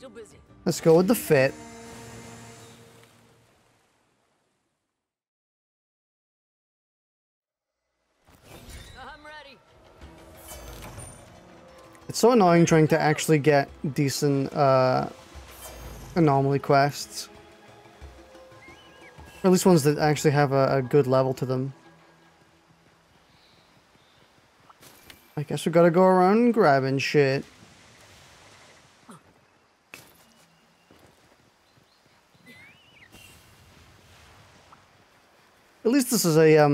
Still busy. Let's go with the fit. I'm ready. It's so annoying trying to actually get decent anomaly quests. Or at least ones that actually have a good level to them. I guess we gotta go around grabbing shit. At least this is a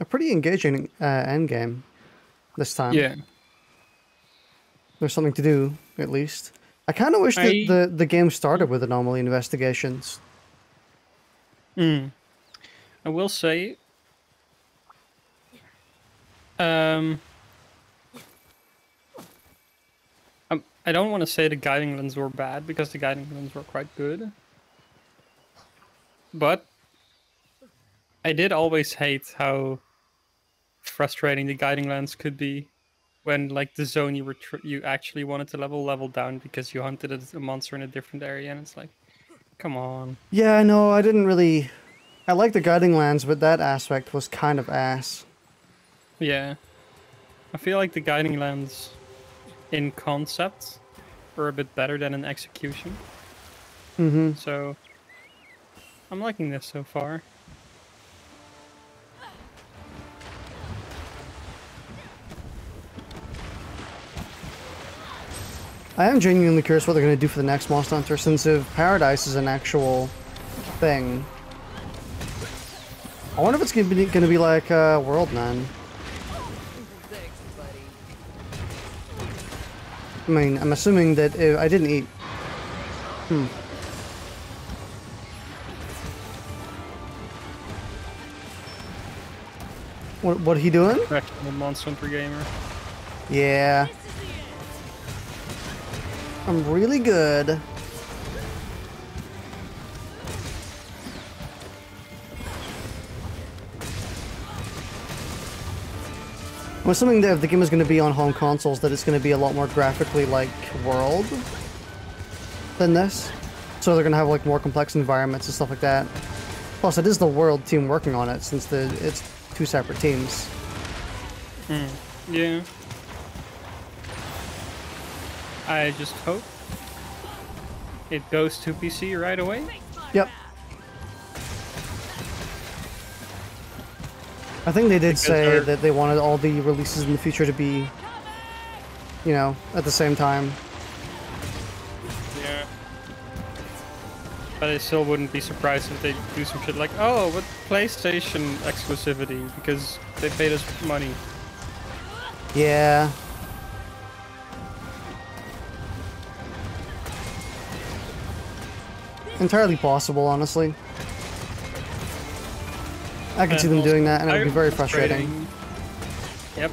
pretty engaging end game this time. Yeah. There's something to do, at least. I kind of wish that the game started with anomaly investigations. I will say, I don't want to say the guiding lens were bad, because the guiding lens were quite good. But I did always hate how frustrating the guiding lens could be when, like, the zone you actually wanted to level down because you hunted a monster in a different area, and it's like, come on. Yeah, no, I didn't really... I like the guiding lands, but that aspect was kind of ass. Yeah. I feel like the guiding lands in concept were a bit better than in execution. Mm-hmm. So I'm liking this so far. I am genuinely curious what they're going to do for the next Monster Hunter, since if Paradise is an actual thing. I wonder if it's going to be like World, man. Thanks, buddy. I mean, I'm assuming that if I didn't eat. What he doing? Professional Monster Hunter gamer. Yeah. I'm really good. I'm assuming that if the game is going to be on home consoles, that it's going to be a lot more graphically like World than this. So they're going to have like more complex environments and stuff like that. Plus, it is the World team working on it, since it's two separate teams. Yeah. I just hope it goes to PC right away. Yep. I think they did say that they wanted all the releases in the future to be, you know, at the same time. Yeah. But I still wouldn't be surprised if they do some shit like, oh, but PlayStation exclusivity, because they paid us money. Yeah. Entirely possible, honestly. I could see them doing that, and it would be very frustrating. Yep.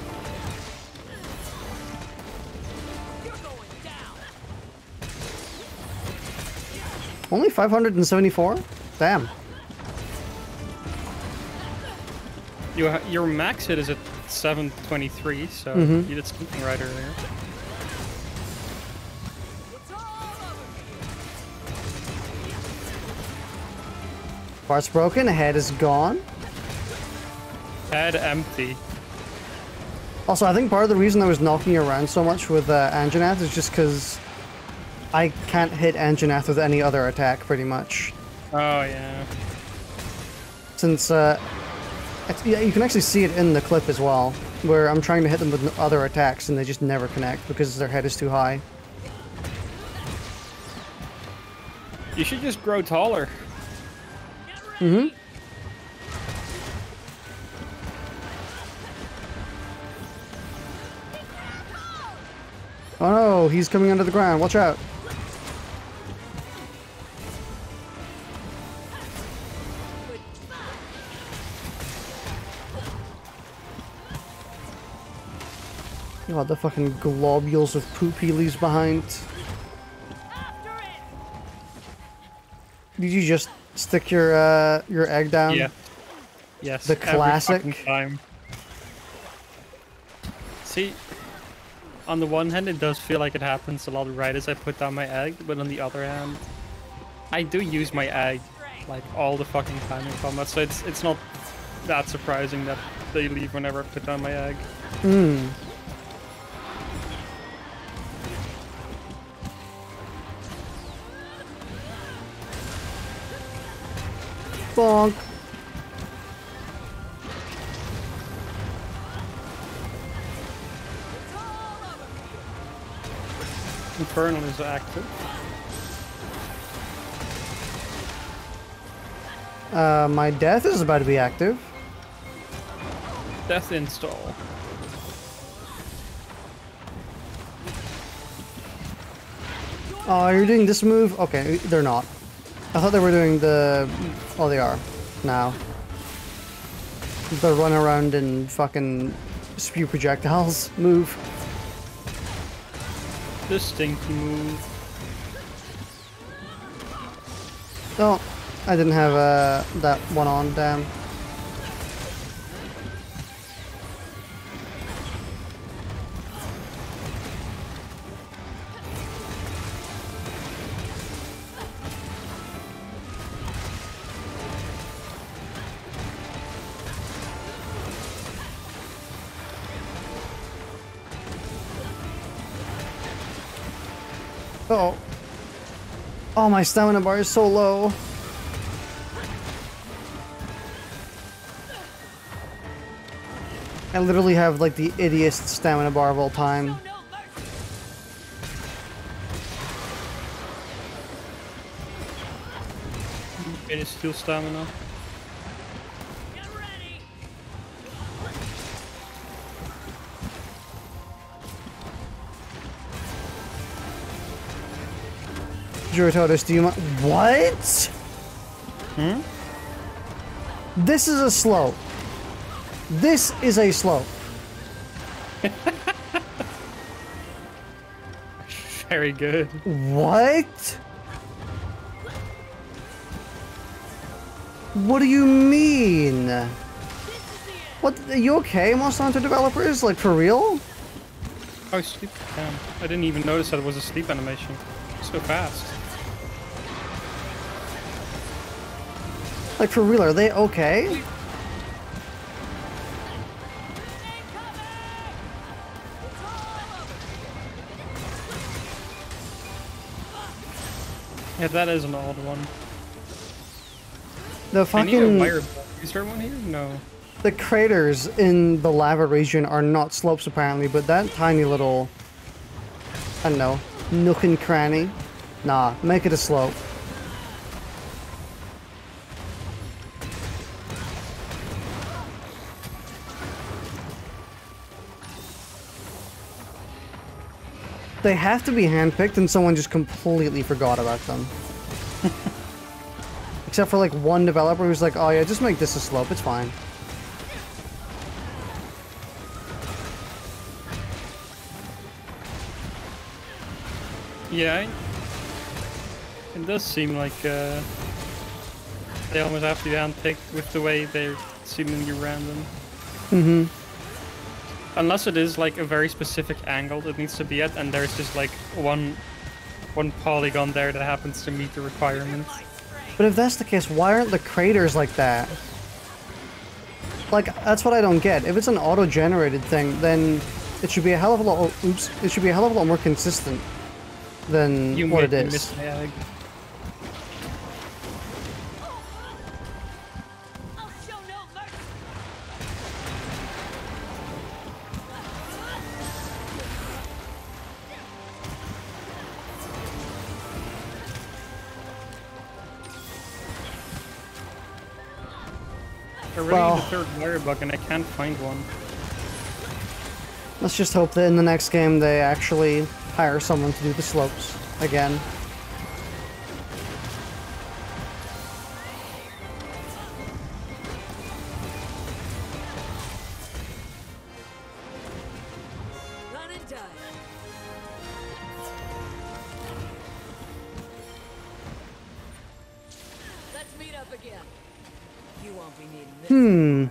Only 574? Damn. Your max hit is at 723, so you did something right earlier. Part's broken, head is gone. Head empty. Also, I think part of the reason I was knocking you around so much with Anjanath is just because I can't hit Anjanath with any other attack, pretty much. Oh, yeah. Since, yeah, you can actually see it in the clip as well, where I'm trying to hit them with other attacks and they just never connect because their head is too high. You should just grow taller. Mm-hmm. Oh no, he's coming under the ground. Watch out. God, the fucking globules of poop he leaves behind. Did you just stick your egg down? Yeah. Yes. The classic. Every fucking time. See, on the one hand, it does feel like it happens a lot right as I put down my egg, but on the other hand, I do use my egg like all the fucking time in combat, so it's not that surprising that they leave whenever I put down my egg. Hmm. Bonk. Infernal is active. My death is about to be active. Death install. Oh, you're doing this move? Okay, they're not. I thought they were doing the... Oh, they are. Now. The run around and fucking spew projectiles move. The stinky move. Oh, I didn't have that one on, damn. Uh-oh. Oh, my stamina bar is so low. I literally have like the ittiest stamina bar of all time. It is still stamina. Juratotus, do you mind? What? Hmm? This is a slope. This is a slope. Very good. What? What do you mean? What? Are you okay, Monster Hunter developers? Like, for real? Oh, sleep. Damn. I didn't even notice that it was a sleep animation. So fast. Like, for real, are they okay? Yeah, that is an old one. The I need a fucking... wire. Is there one here? No. The craters in the lava region are not slopes, apparently, but that tiny little... I don't know. Nook and cranny. Nah, make it a slope. They have to be handpicked and someone just completely forgot about them. Except for like one developer who's like, oh yeah, just make this a slope, it's fine. Yeah. It does seem like they almost have to be handpicked with the way they're seemingly random. Mm-hmm. Unless it is like a very specific angle that needs to be at, and there's just like one polygon there that happens to meet the requirements. But if that's the case, why aren't the craters like that? Like, that's what I don't get. If it's an auto-generated thing, then it should be a hell of a lot. Oops! It should be a hell of a lot more consistent than what it is. Miss my egg. I really need the third wire bug and I can't find one. Let's just hope that in the next game they actually hire someone to do the slopes again. Run and die. Let's meet up again. You won't be needing this anymore.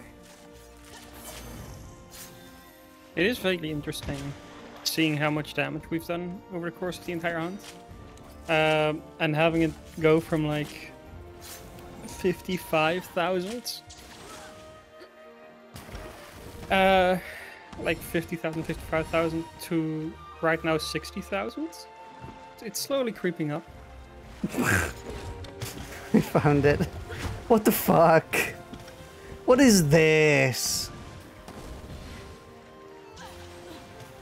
It is vaguely interesting seeing how much damage we've done over the course of the entire hunt. And having it go from like 55,000 like 50,000, 55,000 to right now 60,000. It's slowly creeping up. We found it. What the fuck? What is this?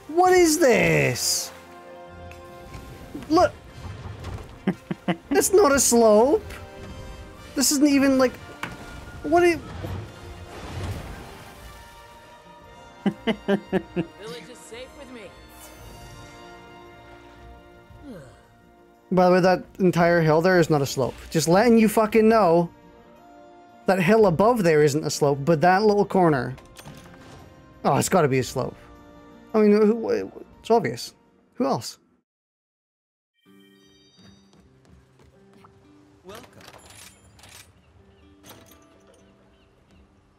What is this? Look! It's not a slope! This isn't even like... What is... Village is safe with me. By the way, that entire hill there is not a slope. Just letting you fucking know. That hill above there isn't a slope, but that little corner... Oh, it's gotta be a slope. I mean, it's obvious. Who else? Welcome.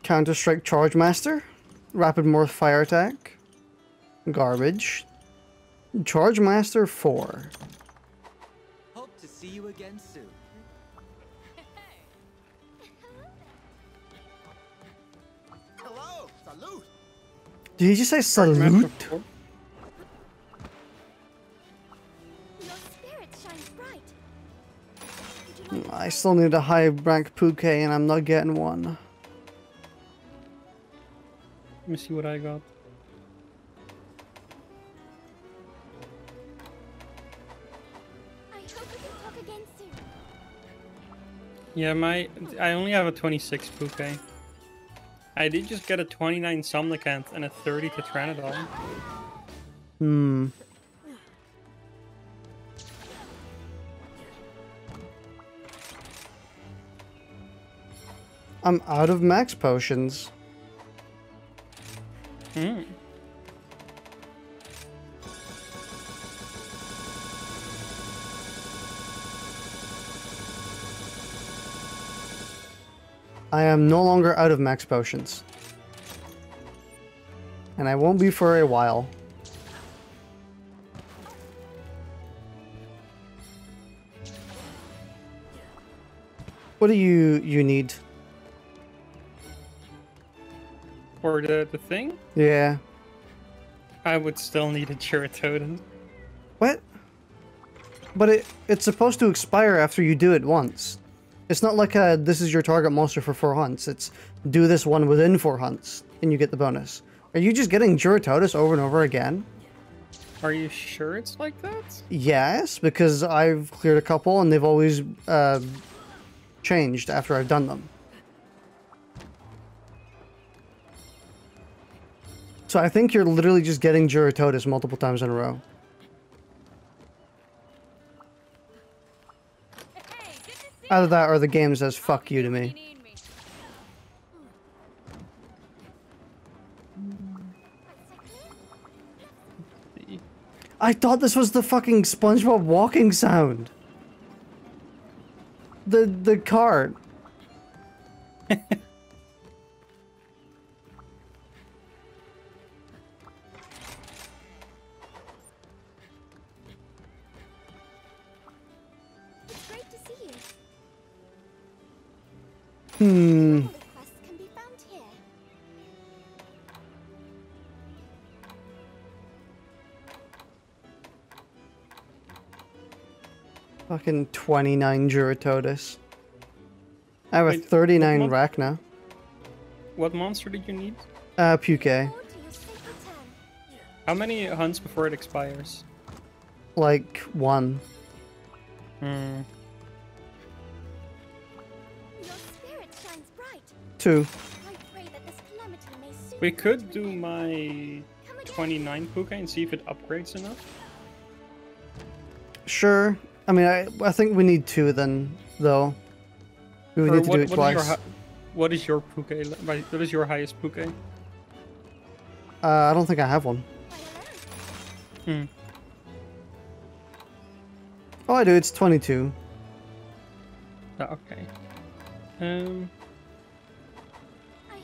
Counter-Strike Charge Master. Rapid Morph Fire Attack. Garbage. Charge Master 4. Hope to see you again soon. Hello, salute. Did you just say salute? Your spirit shines bright. Would you like I still need a high rank Puke and I'm not getting one. Let me see what I got. I hope we can talk again soon. Yeah, I only have a 26 Puke. I did just get a 29 Somnicant and a 30 Tetranadol. Hmm. I'm out of max potions. Hmm. I am no longer out of max potions. And I won't be for a while. What do you need? For the thing, Yeah. I would still need a Juratoden. What? But it's supposed to expire after you do it once. It's not like this is your target monster for 4 hunts. It's do this one within 4 hunts and you get the bonus. Are you just getting Juratodes over and over again? Are you sure it's like that? Yes, because I've cleared a couple and they've always changed after I've done them. So I think you're literally just getting Juratodes multiple times in a row. Hey, good to see Either that or the game says fuck you to you. me. You need me. I thought this was the fucking SpongeBob walking sound. The cart. It's great to see you. Hmm. All the quests can be found here. Fucking 29 Juratodes. I have a Wait, 39 what Rachna. What monster did you need? Puke. Forward to your sacred turn. How many hunts before it expires? Like 1. Hmm. Your spirit shines bright. 2. I pray that this calamity may soon We come could to an do end. my Come again. 29 Puke and see if it upgrades enough. Sure. I mean, I think we need 2 then, though. We would Or need to do it what is twice. what is your Puke? What is your highest Puke? I don't think I have one. By alone. Hmm. Oh, I do. It's 22. Oh, okay. I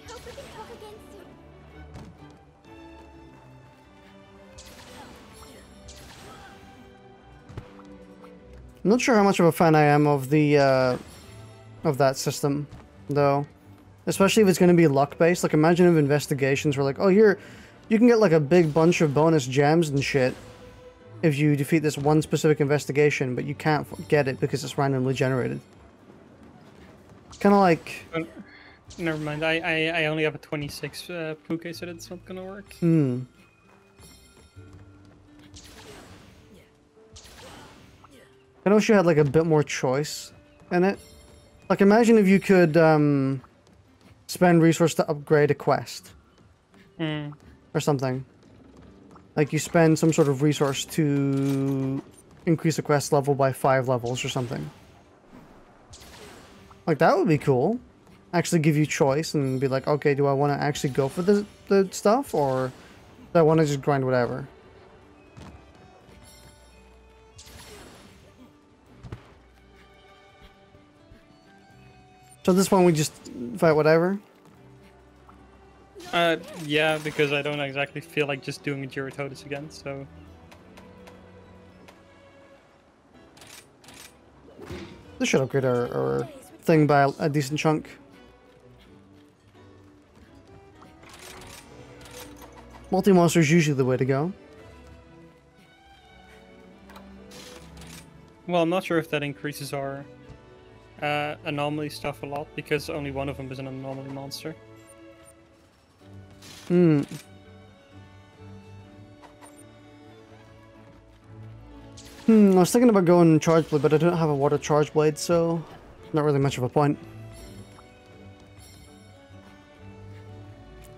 hope we can talk again soon. I'm not sure how much of a fan I am of the of that system, though. Especially if it's going to be luck-based. Like, imagine if investigations were like, oh, here, you can get like a big bunch of bonus gems and shit if you defeat this one specific investigation, but you can't get it because it's randomly generated. Kind of like... Never mind, I only have a 26 Puke, so that's not gonna work. Hmm. I wish you had like a bit more choice in it. Like, imagine if you could spend resource to upgrade a quest. Or something. Like, you spend some sort of resource to increase a quest level by 5 levels or something. Like, that would be cool. Actually give you choice and be like, okay, do I want to actually go for the stuff, or do I want to just grind whatever? So at this point we just fight whatever? Yeah, because I don't exactly feel like just doing a Gyarados again, so... This should upgrade our thing by a decent chunk. Multi-monster is usually the way to go. Well, I'm not sure if that increases our anomaly stuff a lot, because only one of them is an anomaly monster. Hmm. I was thinking about going Charge Blade, but I don't have a Water Charge Blade, so not really much of a point.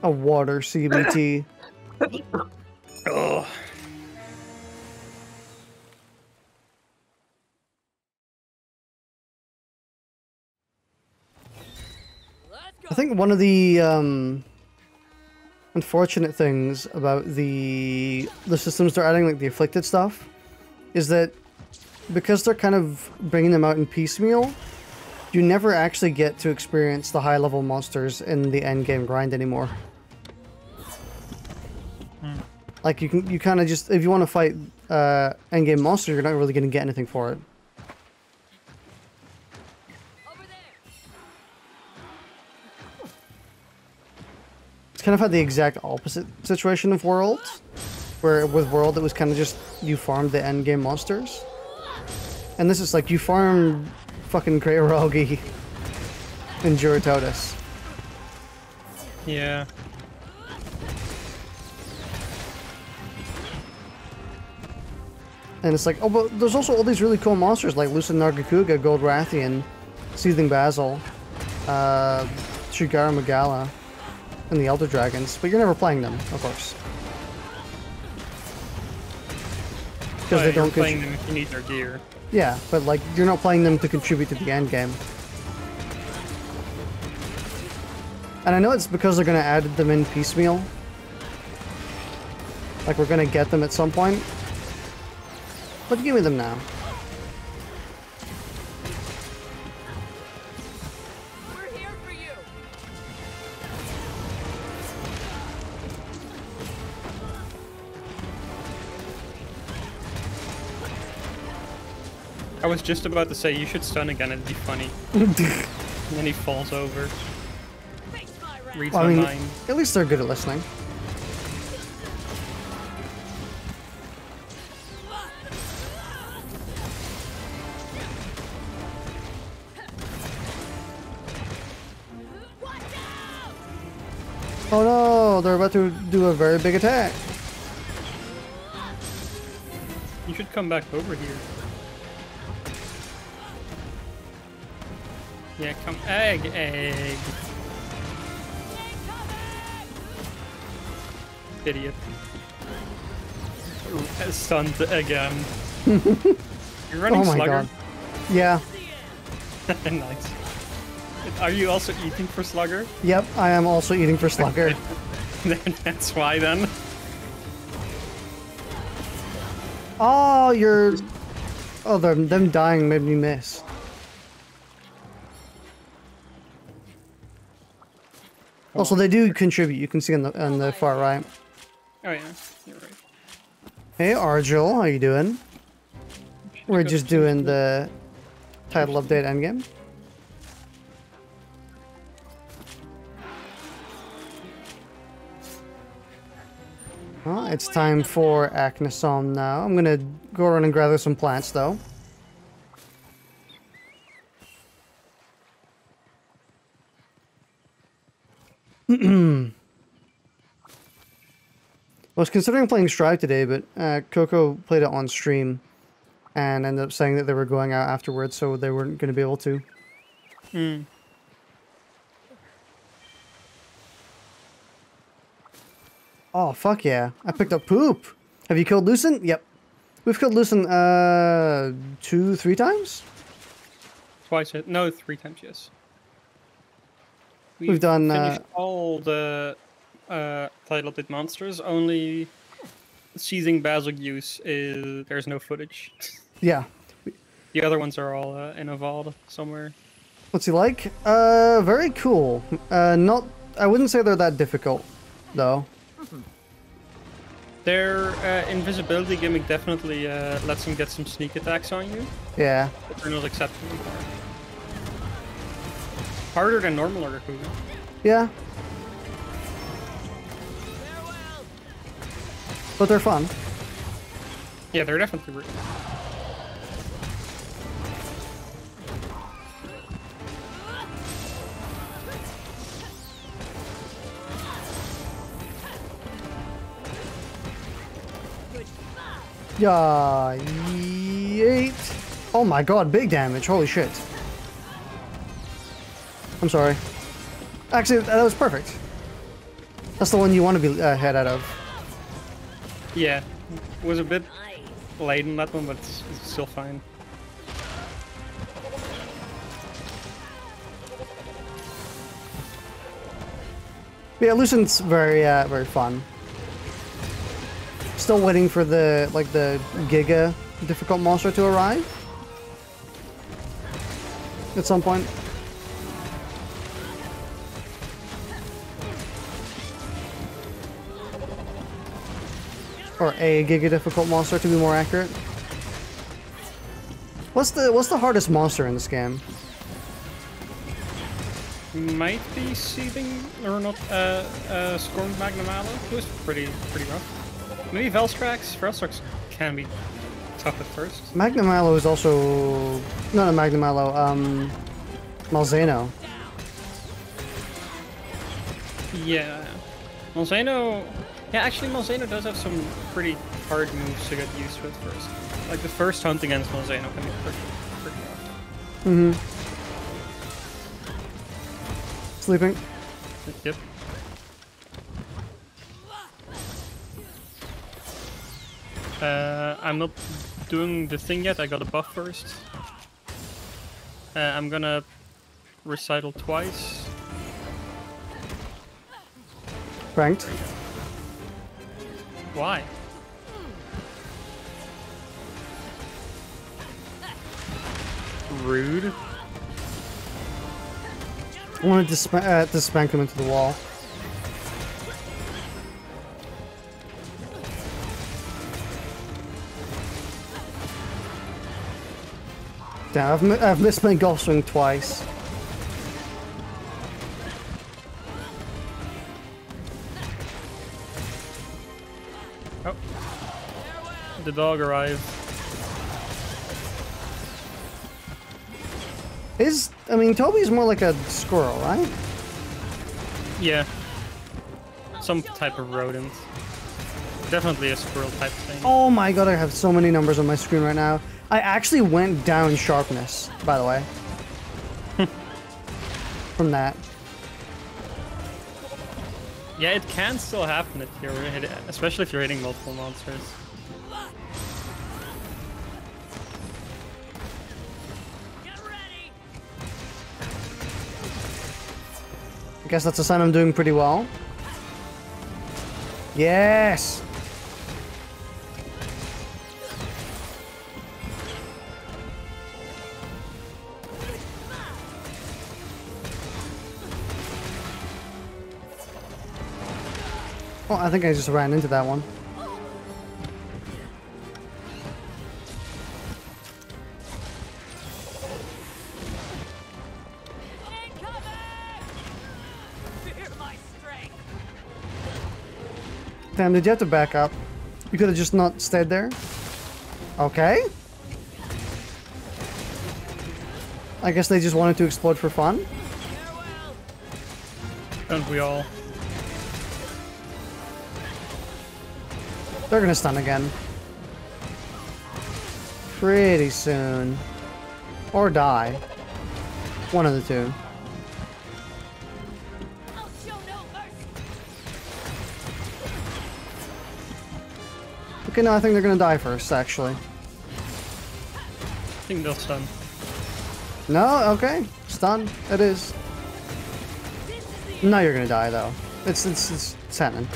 A Water CBT. Oh. I think one of the unfortunate things about the systems they're adding, like the afflicted stuff, is that because they're kind of bringing them out in piecemeal, you never actually get to experience the high level monsters in the end game grind anymore. Like, you kind of just, if you want to fight end game monster, you're not really going to get anything for it. It's kind of had the exact opposite situation of World, where with World it was kind of just you farmed the end game monsters, and this is like you farm fucking Greyroggy and Gyarados. Yeah. And it's like, oh, but there's also all these really cool monsters like Lucid Nargacuga, Gold Rathian, Seething Basil, Shigara Magala, and the Elder Dragons, but you're never playing them, of course. Because they don't playing them if you need their gear. Yeah, but like, you're not playing them to contribute to the end game. And I know it's because they're going to add them in piecemeal. Like, we're going to get them at some point. But give me them now. We're here for you. I was just about to say, you should stun again, it'd be funny. And then he falls over. Reads Well, I my mean, mind. at least they're good at listening. Oh no, they're about to do a very big attack. You should come back over here. Yeah, come. Egg. Idiot. Ooh, stunned again. You're running Oh my Slugger? god. Yeah. Nice. Are you also eating for Slugger? Yep, I am also eating for Slugger. That's why then. Oh, you're... Oh, them dying made me miss. Also, they do contribute. You can see on the far right. Oh yeah, you're right. Hey, Argel, how you doing? We're just doing the title update endgame. Well, it's time for Acnesom now. I'm gonna go around and gather some plants, though. I was considering playing Strive today, but Coco played it on stream and ended up saying that they were going out afterwards, so they weren't going to be able to. Hmm. Oh, fuck yeah. I picked up poop. Have you killed Lucent? Yep. We've killed Lucent 2-3 times? Twice, no, 3 times, yes. We've done finished all the title update monsters. Only seizing Basil use is there's no footage. Yeah. The other ones are all in a vault somewhere. What's he like? Very cool. Not. I wouldn't say they're that difficult, though. Their invisibility gimmick definitely lets them get some sneak attacks on you. Yeah. But they're not exceptionally hard. Harder than normal Rakuga. Yeah. But they're fun. Yeah, they're definitely rude. Yeah. Yeet. Oh my god, big damage. Holy shit. I'm sorry. Actually, that was perfect. That's the one you want to be ahead out of. Yeah, was a bit late in that one, but it's still fine. Yeah, Lucent's very, very fun. Still waiting for the Giga difficult monster to arrive at some point. Or a Giga difficult monster to be more accurate. What's the hardest monster in this game? Might be seething or not. Scorned Magnum Aloe. It was pretty rough. Maybe Velstrax. Velstrax can be tough at first. Magnum Aloe is also not a Magnum Aloe. Malzeno. Yeah, Malzeno. Yeah, actually, Malzeno does have some pretty hard moves to get used to at first. Like the first hunt against Malzeno can be pretty rough. Mm-hmm. Sleeping. Yep. I'm not doing the thing yet. I got a buff first. I'm gonna recital twice. Ranked. Why? Rude. I wanted to spank him into the wall. Damn, I've missed my golf swing twice. Oh. The dog arrived. I mean, Toby's more like a squirrel, right? Yeah. Some type of rodent. Definitely a squirrel type thing. Oh my god, I have so many numbers on my screen right now. I actually went down sharpness, by the way. From that. Yeah, it can still happen if you're especially if you're hitting multiple monsters. I guess that's a sign I'm doing pretty well. Yes! Oh, I think I just ran into that one. Damn, did you have to back up? You could have just not stayed there. Okay. I guess they just wanted to explode for fun. Don't we all? They're gonna stun again. Pretty soon. Or die. One of the two. I'll show no mercy. Okay, no, I think they're gonna die first, actually. I think they'll stun. No, okay. Stun. It is. No, you're gonna die though. It's happening.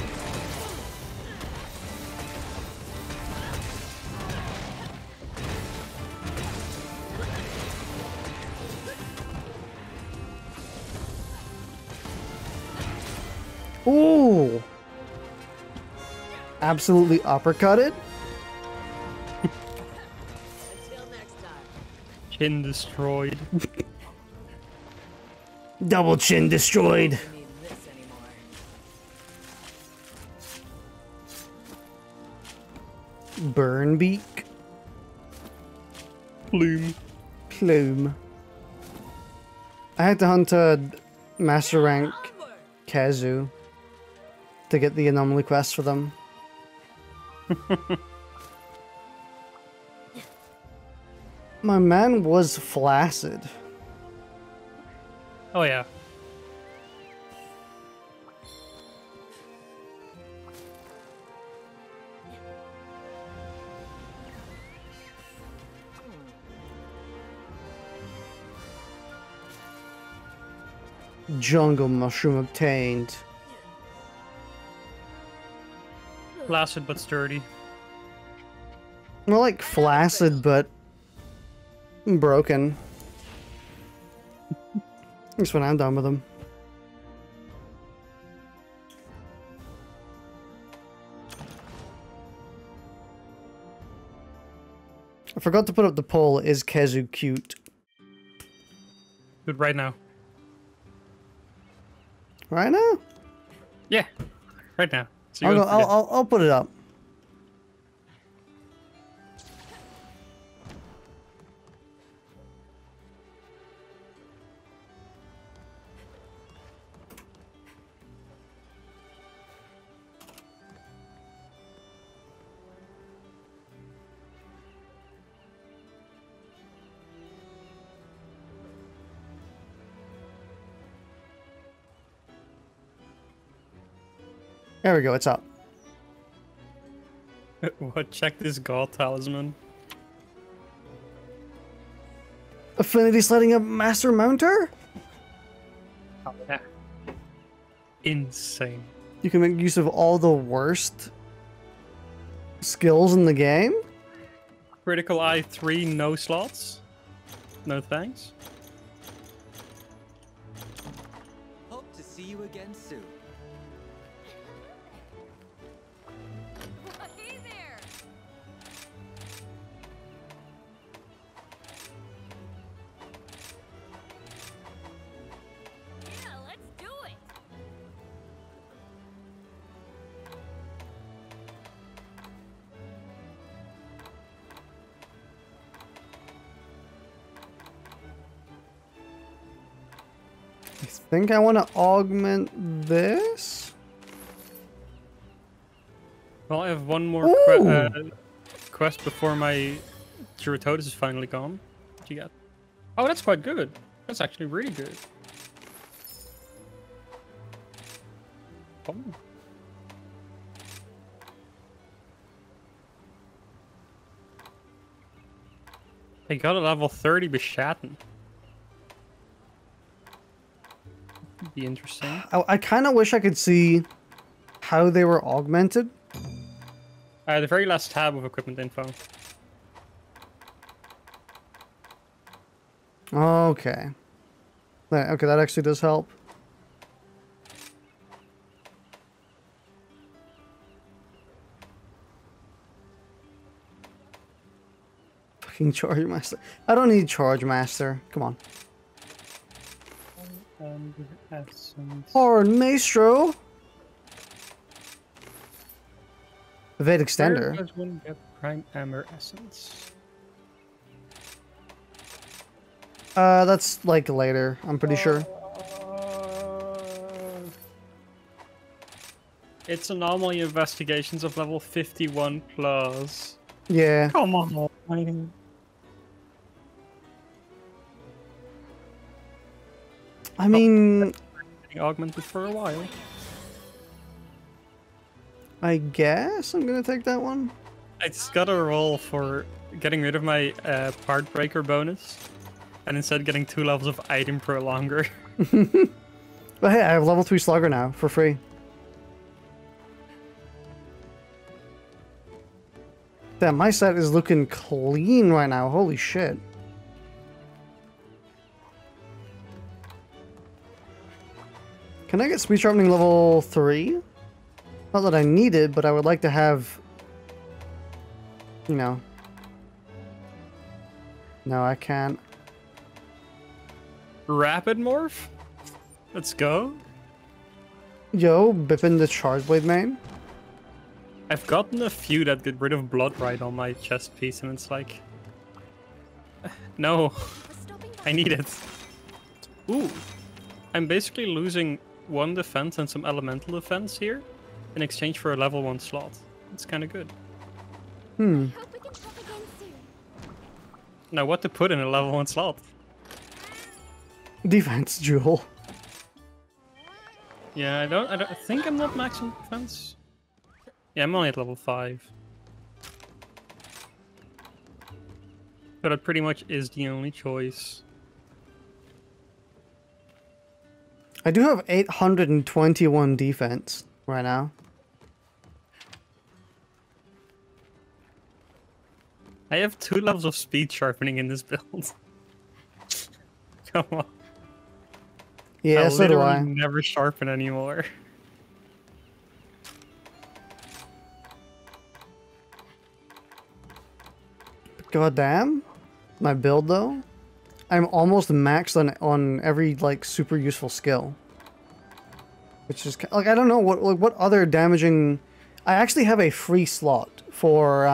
Ooh. Absolutely uppercutted. Until next time. Chin destroyed. Double chin destroyed. Don't need this anymore. Burn beak. Plume. Plume. I had to hunt a master rank Kazu to get the anomaly quest for them. My man was flaccid. Oh yeah. Jungle mushroom obtained. Flaccid but sturdy. More like flaccid, but broken. That's when I'm done with them. I forgot to put up the poll, is Kezu cute? Do it right now. Right now? Yeah. Right now. So I'll, you go, won't forget. I'll put it up. There we go, it's up. What? Check this god talisman. Affinity sliding up Master Mounter? Oh yeah. Insane. You can make use of all the worst skills in the game? Critical Eye 3, no slots. No thanks. Hope to see you again soon. Hey there. Yeah, let's do it. I think I want to augment this. Well, I have one more quest before my Giratotus is finally gone. What you got? Oh, that's quite good. That's actually really good. Oh. I got a level 30 Bishatten. Be interesting. I kind of wish I could see how they were augmented. The very last tab of equipment info. Okay. Okay, that actually does help. Fucking Charge Master. I don't need Charge Master. Come on. Essence. Hard Maestro. Evade Where extender. does one get prime amber essence? That's like later, I'm pretty sure. It's anomaly investigations of level 51 plus. Yeah. Come on. I mean, Getting augmented for a while. I guess I'm gonna take that one. I just got a roll for getting rid of my part breaker bonus, and instead getting 2 levels of item prolonger. But hey, I have level 3 slugger now for free. Damn, my set is looking clean right now. Holy shit. Can I get speed sharpening level 3? Not that I need it, but I would like to have, you know. No, I can't. Rapid morph? Let's go. Yo, Bipin the Charge Blade main. I've gotten a few that get rid of blood right on my chest piece, and it's like, no, I need it. Ooh, I'm basically losing 1 defense and some elemental defense here in exchange for a level 1 slot. It's kind of good. Hmm. Hope we can talk again soon. Now, what to put in a level 1 slot? Defense jewel. Yeah, I think I'm not maximum defense. Yeah, I'm only at level 5. But it pretty much is the only choice. I do have 821 defense right now. I have 2 levels of speed sharpening in this build. Come on. Yeah, so do literally I. never sharpen anymore. God damn. My build though. I'm almost maxed on every like super useful skill. Which is like I don't know what other damaging. I actually have a free slot for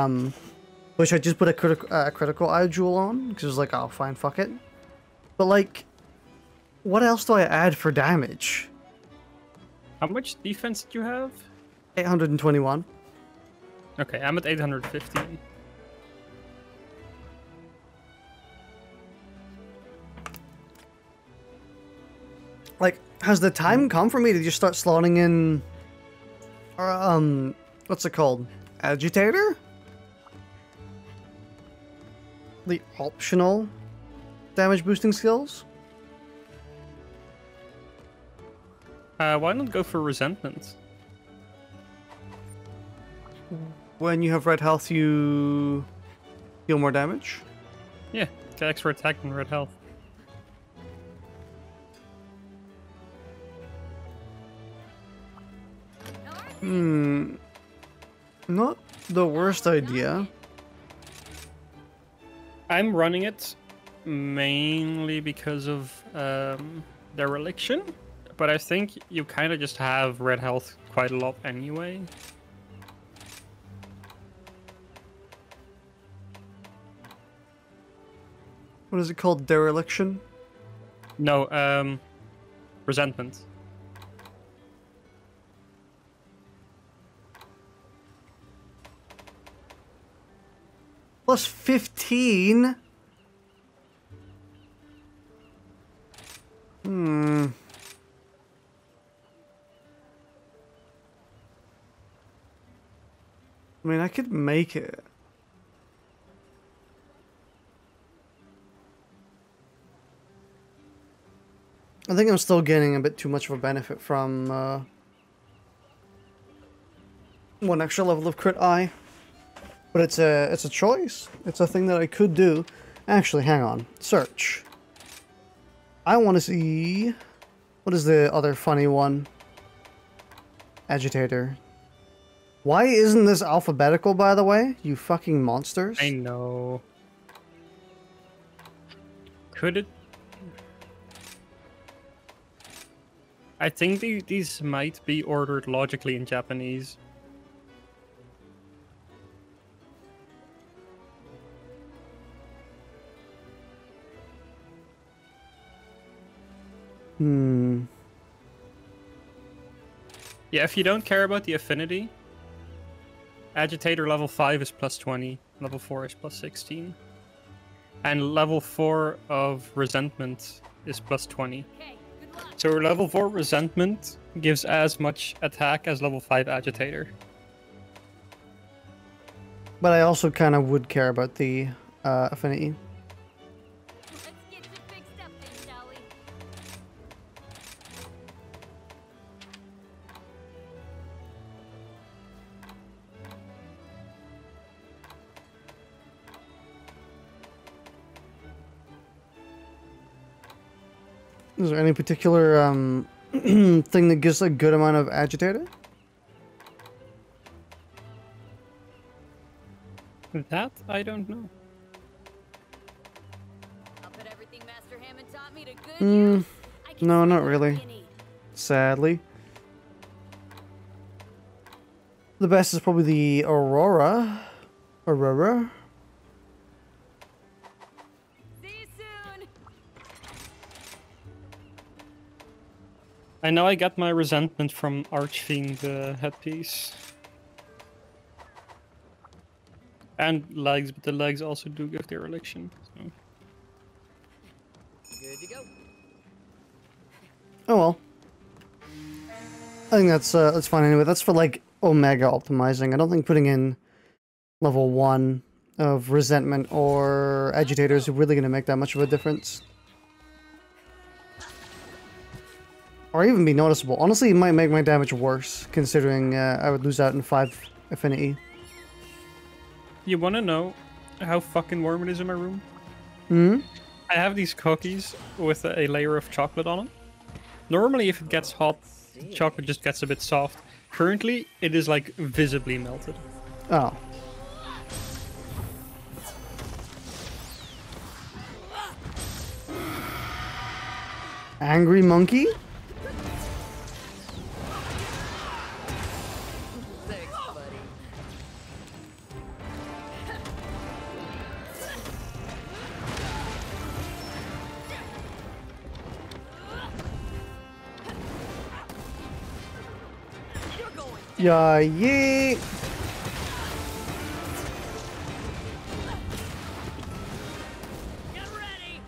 which I just put a critical eye jewel on because it was like, oh fine, fuck it. But like, what else do I add for damage? How much defense did you have? 821. Okay, I'm at 815. Like, has the time come for me to just start slotting in, what's it called? Agitator? The optional damage boosting skills? Why not go for resentment? When you have red health, you deal more damage? Yeah, get extra attack and red health. Not the worst idea. I'm running it mainly because of dereliction, but I think you kind of just have red health quite a lot anyway. What is it called? Dereliction? No, resentment. Plus 15? I mean, I could make it. I think I'm still getting a bit too much of a benefit from one extra level of crit eye. But it's a choice. It's a thing that I could do. Actually, hang on. Search. I want to see... What is the other funny one? Agitator. Why isn't this alphabetical, by the way? You fucking monsters. I know. Could it? I think these might be ordered logically in Japanese. Hmm. Yeah, if you don't care about the affinity, Agitator level 5 is plus 20, level 4 is plus 16. And level 4 of Resentment is plus 20. Okay, good luck. So level 4 Resentment gives as much attack as level 5 Agitator. But I also kind of would care about the affinity. Let's get you fixed up then, shall we? Is there any particular thing that gives a good amount of agitator? That I don't know. I'll put everything Master Hammond taught me to good Mm, use. I can no, see not what really. you need. Sadly. The best is probably the Aurora. Aurora? See you soon. I know I got my Resentment from Archfiend headpiece. And legs, but the legs also do give dereliction. So. Good to go. Oh well. I think that's fine anyway. That's for like Omega optimizing. I don't think putting in level 1 of Resentment or Agitator is really going to make that much of a difference. Or even be noticeable. Honestly, it might make my damage worse, considering I would lose out in 5 affinity. You wanna know how fucking warm it is in my room? Hmm? I have these cookies with a layer of chocolate on them. Normally, if it gets hot, chocolate just gets a bit soft. Currently, it is like visibly melted. Oh. Angry monkey? Thanks, buddy. You're going. Yeah, yeah. Get ready.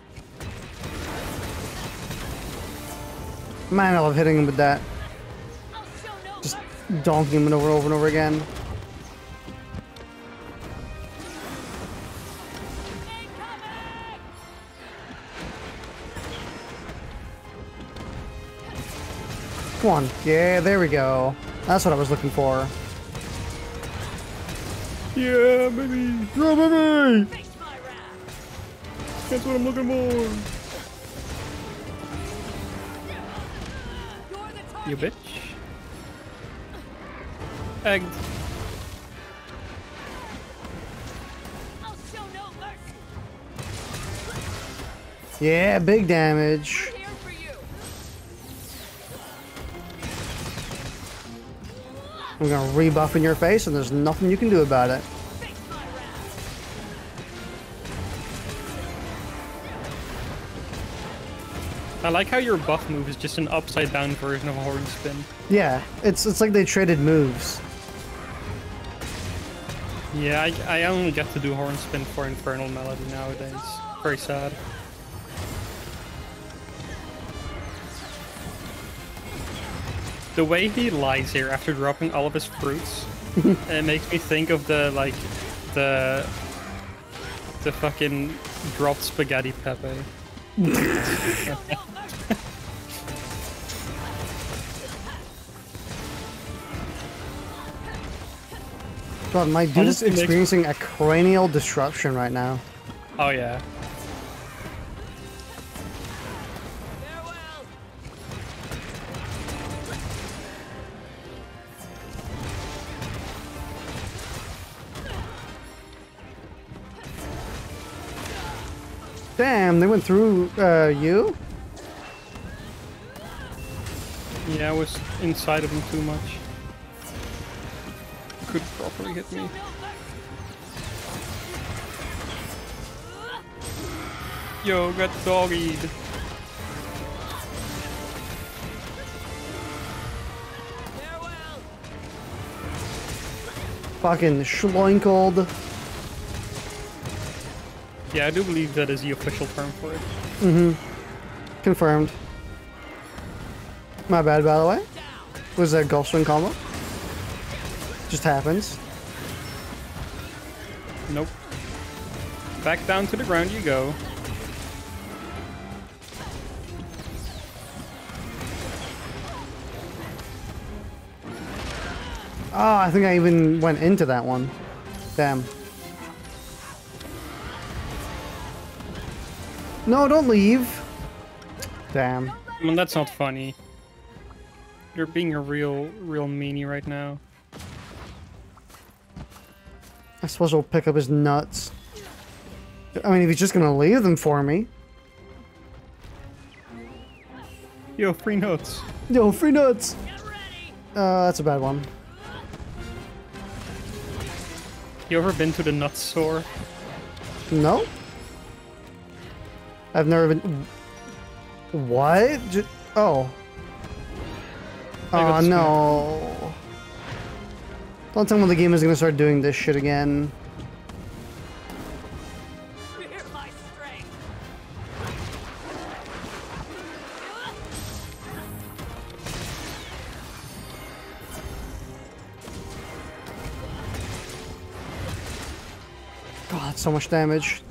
Man, I love hitting him with that. I'll show no Just mercy. donking him over and over again. Incoming! Come on. Yeah, there we go. That's what I was looking for. Yeah, baby! Yeah, baby! Face my wrath. That's what I'm looking for! You're the target. You bitch. Egged. I'll show no mercy. Yeah, big damage. Here for you. I'm gonna rebuff in your face and there's nothing you can do about it. Face my wrath. I like how your buff move is just an upside down version of a horn spin. Yeah, it's like they traded moves. Yeah, I only get to do horn spin for Infernal Melody nowadays. Very sad. The way he lies here after dropping all of his fruits, it makes me think of the fucking dropped spaghetti Pepe. God, my dude is Honestly, makes- experiencing a cranial disruption right now. Oh yeah. Farewell. Damn, they went through you? Yeah, I was inside of him too much. Could properly hit me. Yo, got doggied. Fucking schloinkled. Yeah, I do believe that is the official term for it. Mm-hmm. Confirmed. My bad, by the way. Was that a Gulf Swing combo? Just happens. Nope. Back down to the ground you go. Oh, I think I even went into that one. Damn. No, don't leave. Damn. I mean, that's not funny. You're being a real meanie right now. I suppose I'll pick up his nuts. I mean, if he's just gonna leave them for me. Yo, free notes. Yo, free nuts! That's a bad one. You ever been to the nut store? No? I've never been... What? Oh. Oh, no. Don't tell me the game is gonna start doing this shit again. God, so much damage.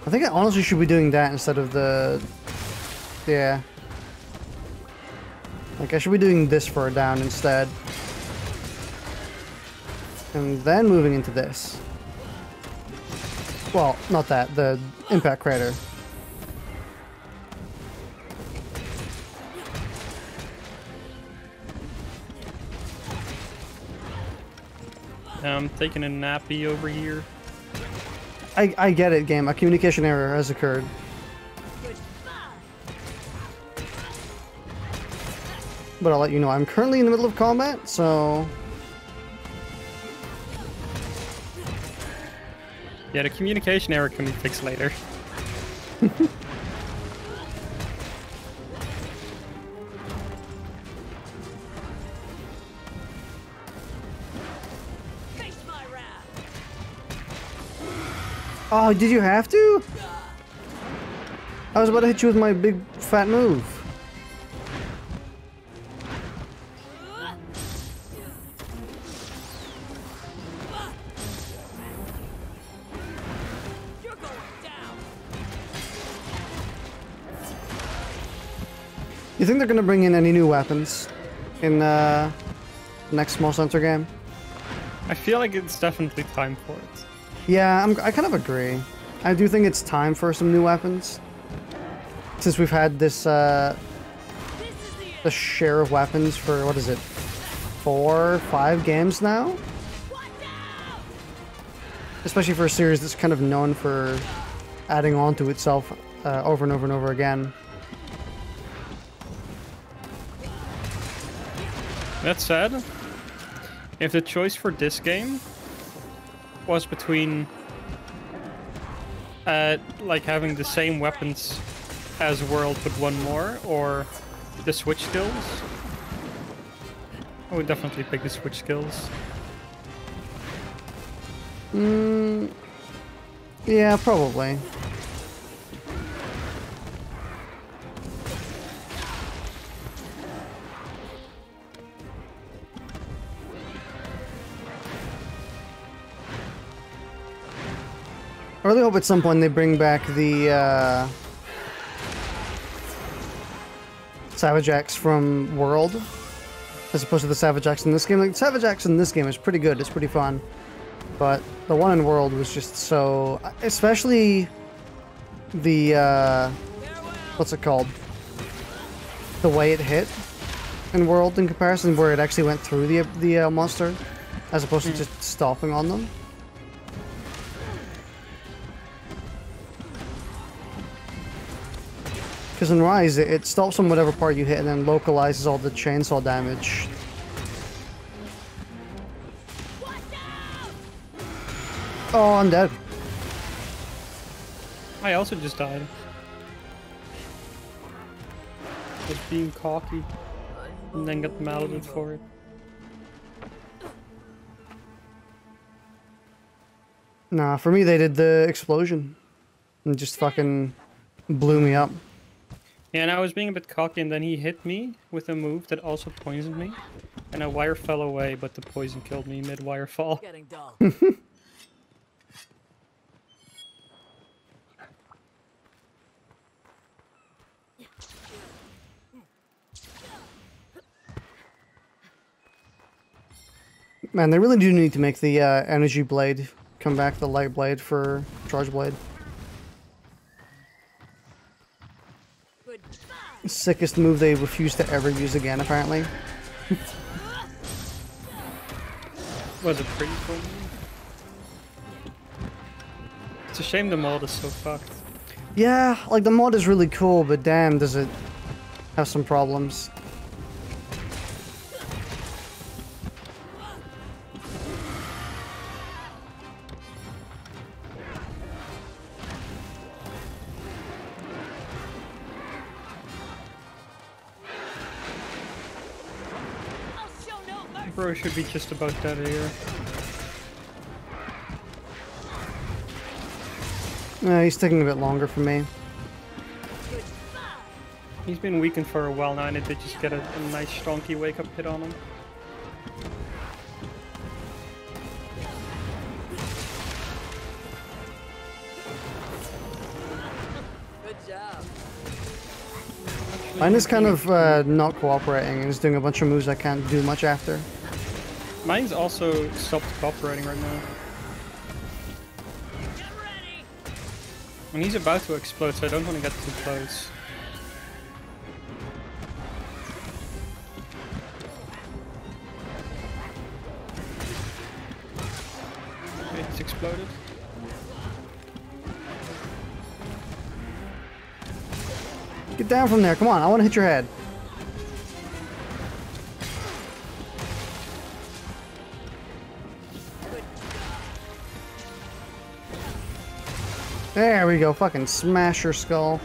I think I honestly should be doing that instead of the... Yeah. Like, I should be doing this for a down instead. And then moving into this. Well, not that, the impact crater. I'm taking a nappy over here. I get it, game. A communication error has occurred. But I'll let you know, I'm currently in the middle of combat, so... Yeah, the communication error can be fixed later. Oh, did you have to? I was about to hit you with my big fat move. You think they're gonna bring in any new weapons in next Small Center game? I feel like it's definitely time for it. Yeah, I kind of agree. I do think it's time for some new weapons. Since we've had this, the share of weapons for, what is it, 4 or 5 games now? Especially for a series that's kind of known for adding on to itself over and over and over again. That said, if the choice for this game was between like having the same weapons as World but one more, or the switch skills, I would definitely pick the switch skills. Yeah, probably. I really hope at some point they bring back the Savage Axe from World, as opposed to the Savage Axe in this game. Like, Savage Axe in this game is pretty good, it's pretty fun. But the one in World was just so... Especially the, what's it called? The way it hit in World in comparison, where it actually went through the monster, as opposed to just stopping on them. Because in Rise, it stops on whatever part you hit and then localizes all the chainsaw damage. Oh, I'm dead. I also just died. Was being cocky. And then got mad for it. Nah, for me they did the explosion. And just fucking blew me up. Yeah, and I was being a bit cocky, and then he hit me with a move that also poisoned me. And a wire fell away, but the poison killed me mid-wire fall. Getting dull. Man, they really do need to make the energy blade come back, the light blade for charge blade. Sickest move they refuse to ever use again, apparently. Was a pretty cool move. It's a shame the mod is so fucked. Yeah, like the mod is really cool, but damn, does it have some problems. Bro should be just about dead here. He's taking a bit longer for me. He's been weakened for a while now, and it did just get a nice stonky wake-up hit on him. Good job. Mine is kind of not cooperating and is doing a bunch of moves I can't do much after. Mine's also stopped cooperating right now. Get ready. And he's about to explode, so I don't want to get too close. Okay, he's exploded. Get down from there, come on, I want to hit your head. There we go, fucking smash your skull.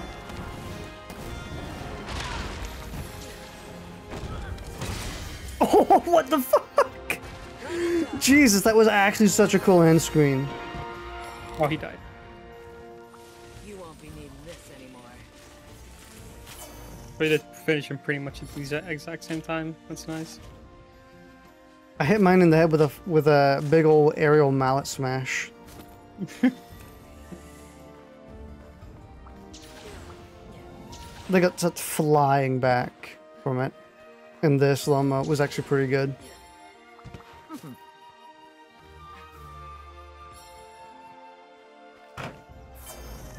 Oh, what the fuck? Jesus, that was actually such a cool end screen. Oh, he died. You won't be needing this anymore. We did finish him pretty much at the exact same time. That's nice. I hit mine in the head with a big old aerial mallet smash. They got such flying back from it. And this llama was actually pretty good.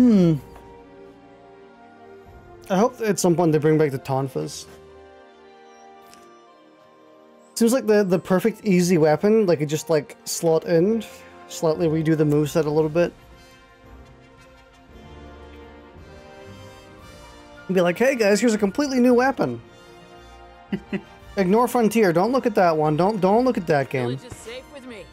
I hope at some point they bring back the tonfas. Seems like the perfect easy weapon. Like, it just like slot in, slightly redo the moveset a little bit. And be like, hey guys, here's a completely new weapon. Ignore Frontier. Don't look at that one. Don't look at that game. Village is safe with me.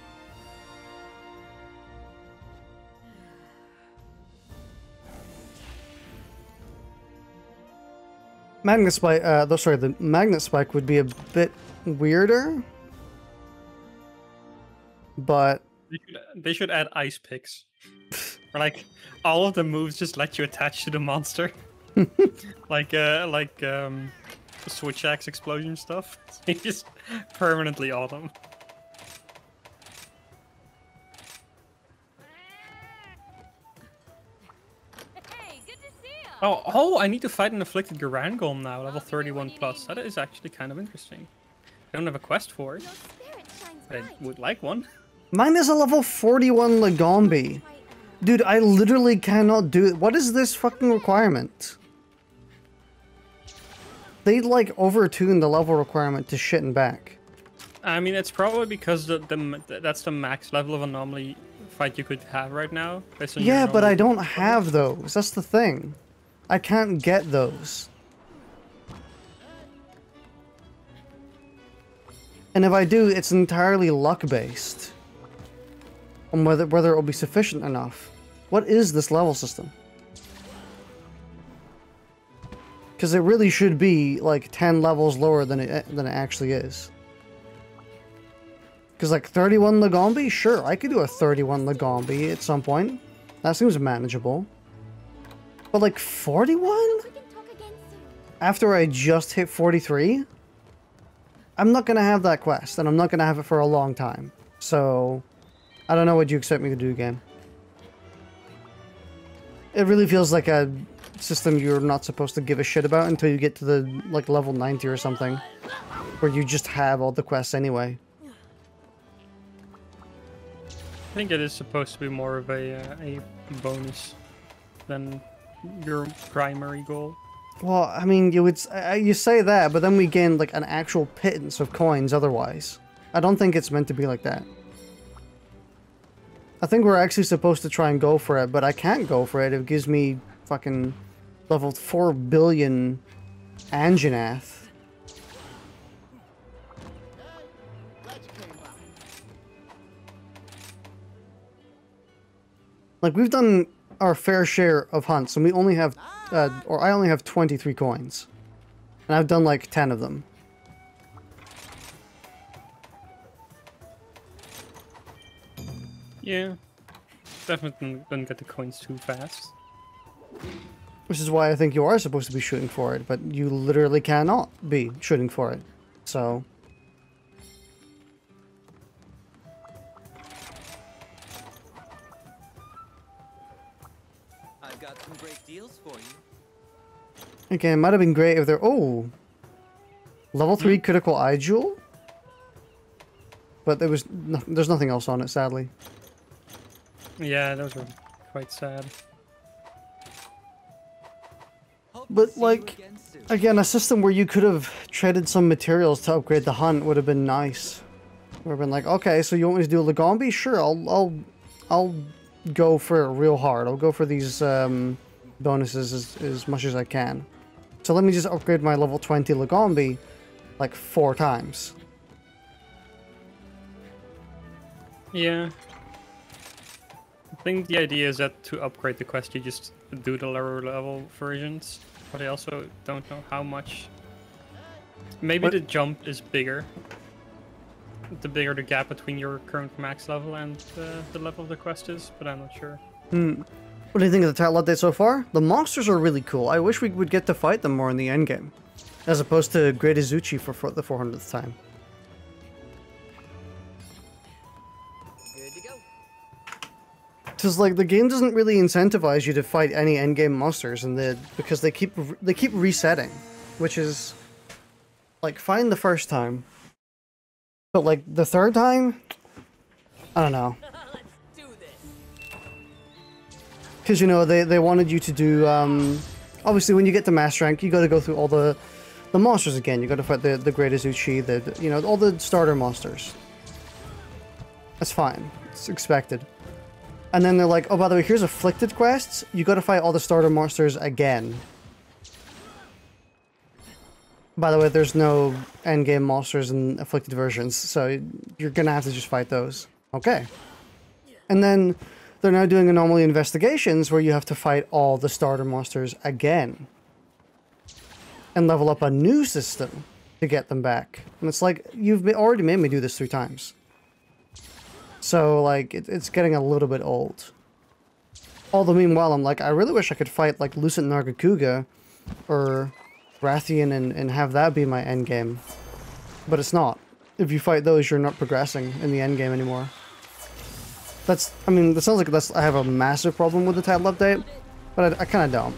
Magnet Spike, the Magnet Spike would be a bit weirder. But They should add ice picks. Or like all of the moves just let you attach to the monster. like switch axe explosion stuff. They just permanently on them. Hey, good to see you. Oh, I need to fight an afflicted Garangolm now, level 31 plus. That is actually kind of interesting. I don't have a quest for it, Your spirit shines but I bright. would like one. mine is a level 41 Lagombi. Dude, I literally cannot do it. What is this fucking requirement? They like over-tuned the level requirement to shit and back. I mean, it's probably because that's the max level of anomaly fight you could have right now. Based on your Yeah, but I anomaly. don't have those. That's the thing. I can't get those. And if I do, it's entirely luck-based. On whether it will be sufficient enough. What is this level system? Because it really should be like 10 levels lower than it actually is. Because like 31 Lagombi, sure, I could do a 31 Lagombi at some point. That seems manageable. But like 41? We can talk again soon. After I just hit 43? I'm not going to have that quest, and I'm not going to have it for a long time. So, I don't know what you expect me to do, game. It really feels like a system you're not supposed to give a shit about until you get to the, like, level 90 or something. Where you just have all the quests anyway. I think it is supposed to be more of a bonus than your primary goal. Well, I mean, you say that, but then we gain, like, an actual pittance of coins otherwise. I don't think it's meant to be like that. I think we're actually supposed to try and go for it, but I can't go for it. It gives me fucking level 4 billion Anjanath. Like, we've done our fair share of hunts, and we only have, or I only have 23 coins. And I've done like 10 of them. Yeah. Definitely don't get the coins too fast. Which is why I think you are supposed to be shooting for it, but you literally cannot be shooting for it. So... I've got some great deals for you. again, it might have been great if they're... Oh! Level 3 critical eye jewel? But there was there's nothing else on it, sadly. Yeah, those were quite sad. Hope to But, see you like, again soon. again, a system where you could have traded some materials to upgrade the hunt would have been nice. Would have been like, okay, so you want me to do a Lagombi? Sure, I'll go for it real hard. I'll go for these bonuses as much as I can. So let me just upgrade my level 20 Lagombi like 4 times. Yeah. I think the idea is that to upgrade the quest you just do the lower level versions, but I also don't know how much. Maybe the jump is bigger. The bigger the gap between your current max level and the level of the quest is, but I'm not sure. What do you think of the title update so far? The monsters are really cool. I wish we would get to fight them more in the endgame. As opposed to Great Izuchi for the 400th time. Good to go. Because like the game doesn't really incentivize you to fight any endgame monsters, and because they keep resetting, which is like fine the first time, but like the third time, I don't know. Let's do this. Because you know they wanted you to do obviously when you get to master rank you got to go through all the monsters again. You got to fight the Great Izuchi, you know, all the starter monsters. That's fine. It's expected. And then they're like, oh, by the way, here's afflicted quests. You got to fight all the starter monsters again. By the way, there's no endgame monsters in afflicted versions, so you're gonna have to just fight those. Okay. And then they're now doing anomaly investigations where you have to fight all the starter monsters again. And level up a new system to get them back. And it's like, you've already made me do this 3 times. So, like, it's getting a little bit old. Although, meanwhile, I'm like, I really wish I could fight, like, Lucent Nargacuga or Rathian and have that be my endgame. But it's not. If you fight those, you're not progressing in the endgame anymore. I mean, that sounds like I have a massive problem with the title update, but I kind of don't.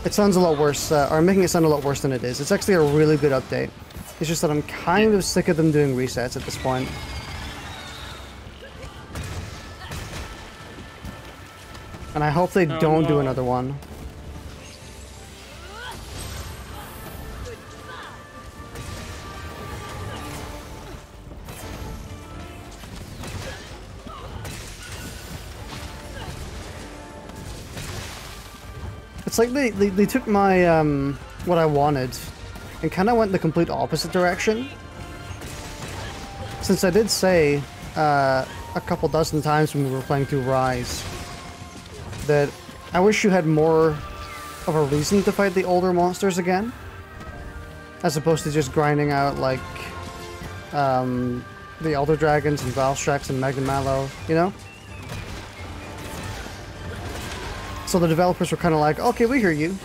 It sounds a lot worse, or I'm making it sound a lot worse than it is. It's actually a really good update. It's just that I'm kind of sick of them doing resets at this point. And I hope they don't do another one. It's like they took my, what I wanted and kind of went the complete opposite direction. Since I did say a couple dozen times when we were playing through Rise that I wish you had more of a reason to fight the older monsters again, as opposed to just grinding out like the Elder Dragons and Valstrax and Magna Mallow, you know? So the developers were kind of like, okay, we hear you,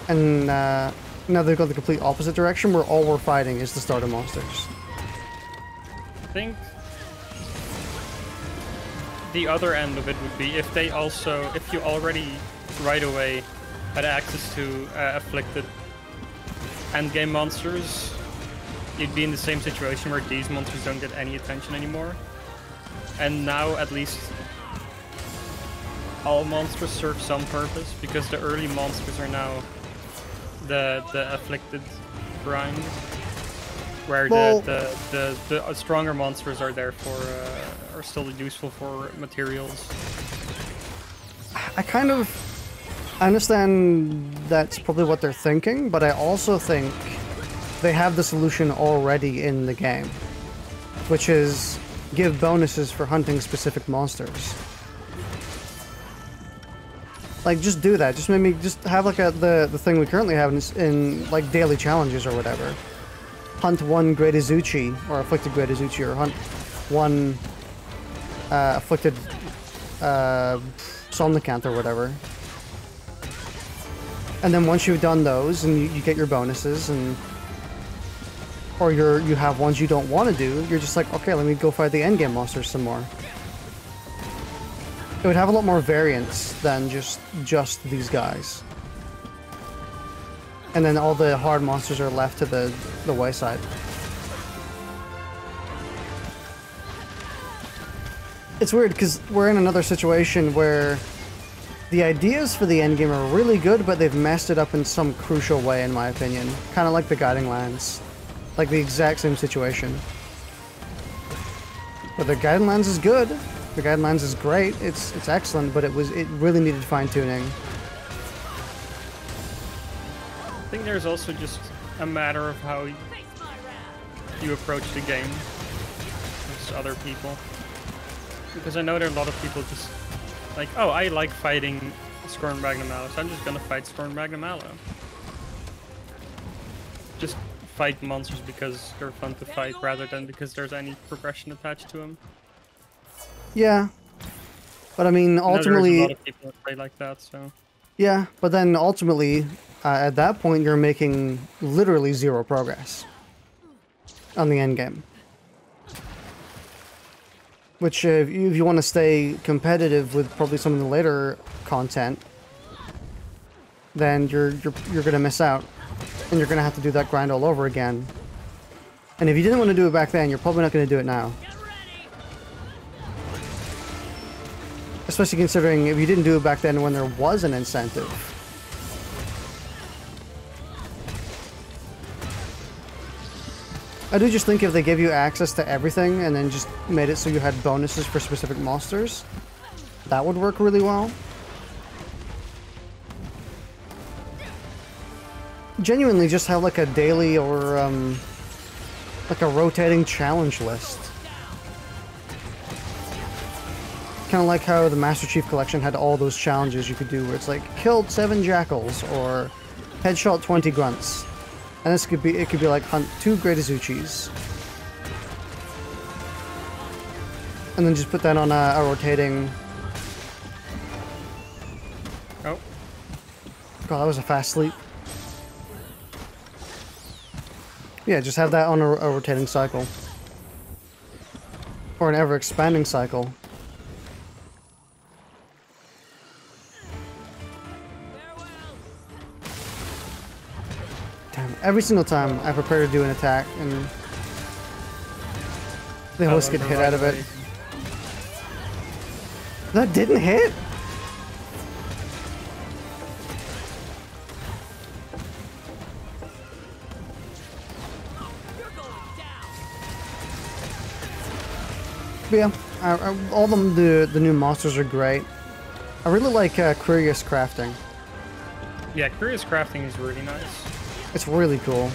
and now they've gone the complete opposite direction, where all we're fighting is the starter monsters. I think the other end of it would be if they also, if you already right away had access to afflicted endgame monsters, you'd be in the same situation where these monsters don't get any attention anymore. And now at least all monsters serve some purpose, because the early monsters are now the afflicted grind, where the stronger monsters are therefore are still useful for materials. I understand that's probably what they're thinking, but I also think they have the solution already in the game, which is give bonuses for hunting specific monsters. Like, just do that. Just maybe just have like the thing we currently have in like daily challenges or whatever. Hunt one Great Izuchi or afflicted Great Izuchi, or hunt one afflicted Somnicanth or whatever. And then once you've done those and you get your bonuses, and or you have ones you don't want to do, you're just like, okay, let me go fight the endgame monsters some more. It would have a lot more variance than just these guys. And then all the hard monsters are left to the wayside. It's weird because we're in another situation where the ideas for the endgame are really good, but they've messed it up in some crucial way, in my opinion. Kind of like the Guiding Lands. Like the exact same situation. But the Guiding Lands is good. The Guiding Lands is great. It's excellent, but it really needed fine-tuning. I think there's also just a matter of how you approach the game versus other people. Because I know there are a lot of people just like, oh, I like fighting Scorn Magna Mallow, so I'm just gonna fight Scorn Magna Mallow. Just fight monsters because they're fun to fight, rather than because there's any progression attached to them. Yeah, but I mean, ultimately, there's a lot of people that play like that, so. Yeah, but then ultimately, at that point, you're making literally zero progress on the end game. Which, if you want to stay competitive with probably some of the later content, then you're gonna miss out, and you're gonna have to do that grind all over again. And if you didn't want to do it back then, you're probably not gonna do it now. Especially considering if you didn't do it back then when there was an incentive. I do just think if they gave you access to everything and then just made it so you had bonuses for specific monsters, that would work really well. Genuinely just have like a daily or like a rotating challenge list. Kind of like how the Master Chief Collection had all those challenges you could do where it's like, killed 7 jackals or headshot 20 grunts. And this could be, it could be like hunt 2 Great Izuchis. And then just put that on a rotating... Oh. God, that was a fast sleep. Yeah, just have that on a rotating cycle. Or an ever-expanding cycle. Damn, every single time I prepare to do an attack and they always get hit out of it. That didn't hit? But yeah, all the new monsters are great. I really like Curious Crafting. Yeah, Curious Crafting is really nice. It's really cool.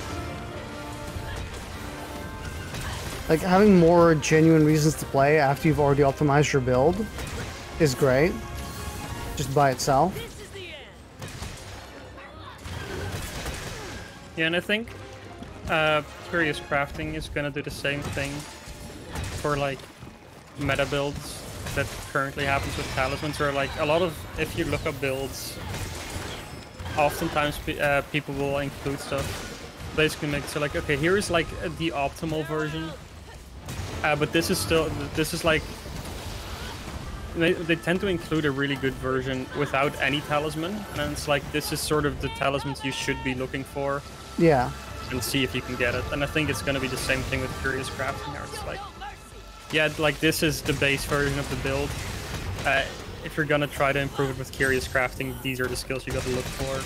Like, having more genuine reasons to play after you've already optimized your build is great. Just by itself. Yeah, and I think Curious Crafting is gonna do the same thing for like meta builds that currently happens with talismans, or like a lot of, if you look up builds, oftentimes people will include stuff. Basically make so like, okay, here is like the optimal version, but this is like they tend to include a really good version without any talisman, and it's like this is sort of the talismans you should be looking for. Yeah. And see if you can get it. And I think it's going to be the same thing with Curious Crafting, where it's like, yeah, like this is the base version of the build. If you're going to try to improve it with Curious Crafting, these are the skills you got to look for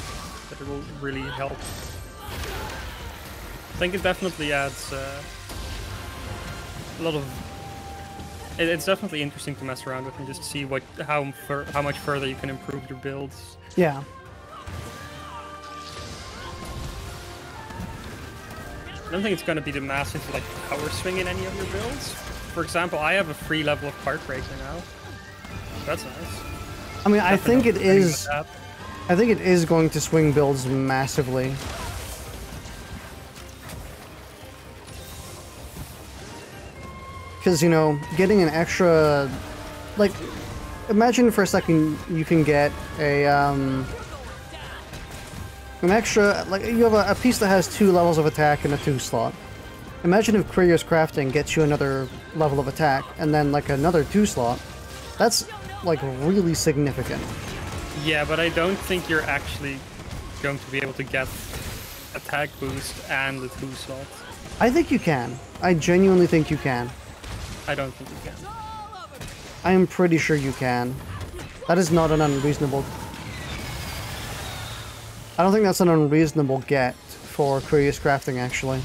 that will really help. I think it definitely adds a lot of... It's definitely interesting to mess around with and just see how much further you can improve your builds. Yeah. I don't think it's going to be the massive like power swing in any of your builds. For example, I have a free level of Part Breaker now. That's nice. I mean, I think it is. I think it is going to swing builds massively. Because, you know, getting an extra, like, imagine for a second you can get a an extra, like, you have a piece that has 2 levels of attack in a 2 slot. Imagine if Curious Crafting gets you another level of attack, and then, like, another 2 slot. That's, like, really significant. Yeah, but I don't think you're actually going to be able to get attack boost and the 2 slots. I think you can. I genuinely think you can. I don't think you can. I am pretty sure you can. That is not an unreasonable... I don't think that's an unreasonable get for Curious Crafting, actually.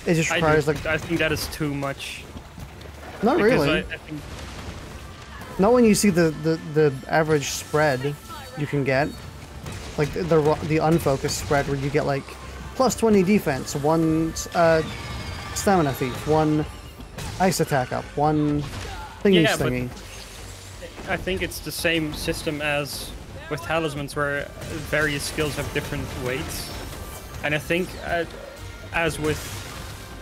It just requires, like... I think that is too much. Not really. I think... Not when you see the average spread you can get. Like, the unfocused spread, where you get, like, plus 20 defense, 1 stamina thief, 1 ice attack up, 1 thingy stingy. I think it's the same system as with talismans, where various skills have different weights, and I think as with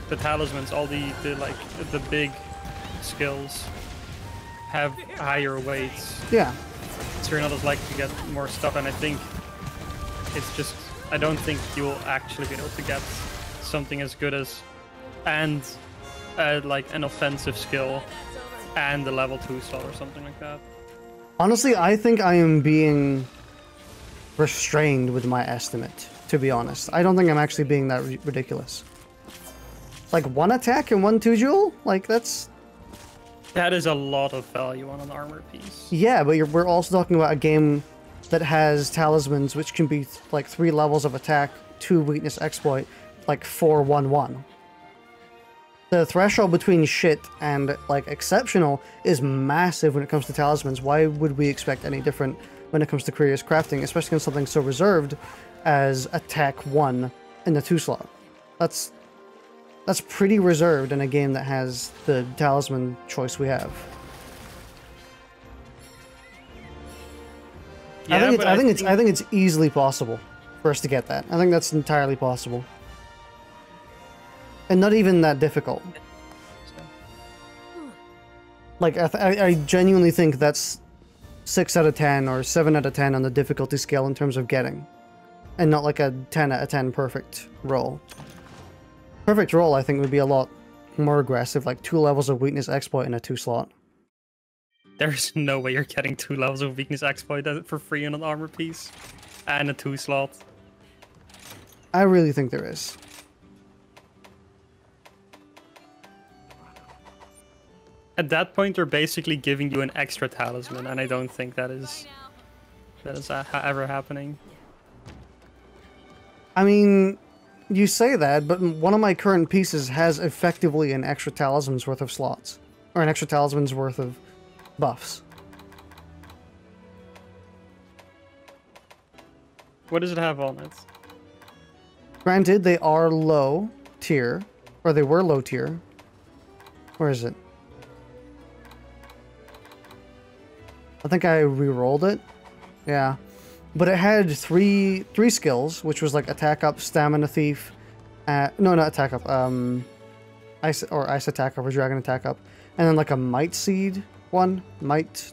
the talismans, all the big skills have higher weights. Yeah. So you're not as likely to get more stuff, and I think it's just, I don't think you'll actually be able to get something as good as, and like an offensive skill and a level 2 slot or something like that. Honestly, I think I am being restrained with my estimate, to be honest. I don't think I'm actually being that ridiculous. Like, 1 attack and 1 2 jewel? Like, that's... That is a lot of value on an armor piece. Yeah, but we're also talking about a game that has talismans, which can be, like, 3 levels of attack, 2 weakness exploit, like 4-1-1. The threshold between shit and, like, exceptional is massive when it comes to talismans. Why would we expect any different when it comes to Curious Crafting, especially on something so reserved as attack 1 in the 2 slot? That's pretty reserved in a game that has the talisman choice we have. Yeah, I think it's easily possible for us to get that. I think that's entirely possible. And not even that difficult. Like, I genuinely think that's 6 out of 10 or 7 out of 10 on the difficulty scale in terms of getting. And not like a 10 out of 10 perfect roll. Perfect roll, I think, would be a lot more aggressive, like 2 levels of weakness exploit in a 2 slot. There's no way you're getting 2 levels of weakness exploit for free on an armor piece. And a 2 slot. I really think there is. At that point, they're basically giving you an extra talisman, and I don't think that is ever happening. I mean, you say that, but one of my current pieces has effectively an extra talisman's worth of slots. Or an extra talisman's worth of buffs. What does it have on it? Granted, they are low tier. Or they were low tier. Where is it? I think I re-rolled it. Yeah. but it had three skills, which was like attack up, stamina thief, no, not attack up, ice attack up or dragon attack up, and then like a might seed one, might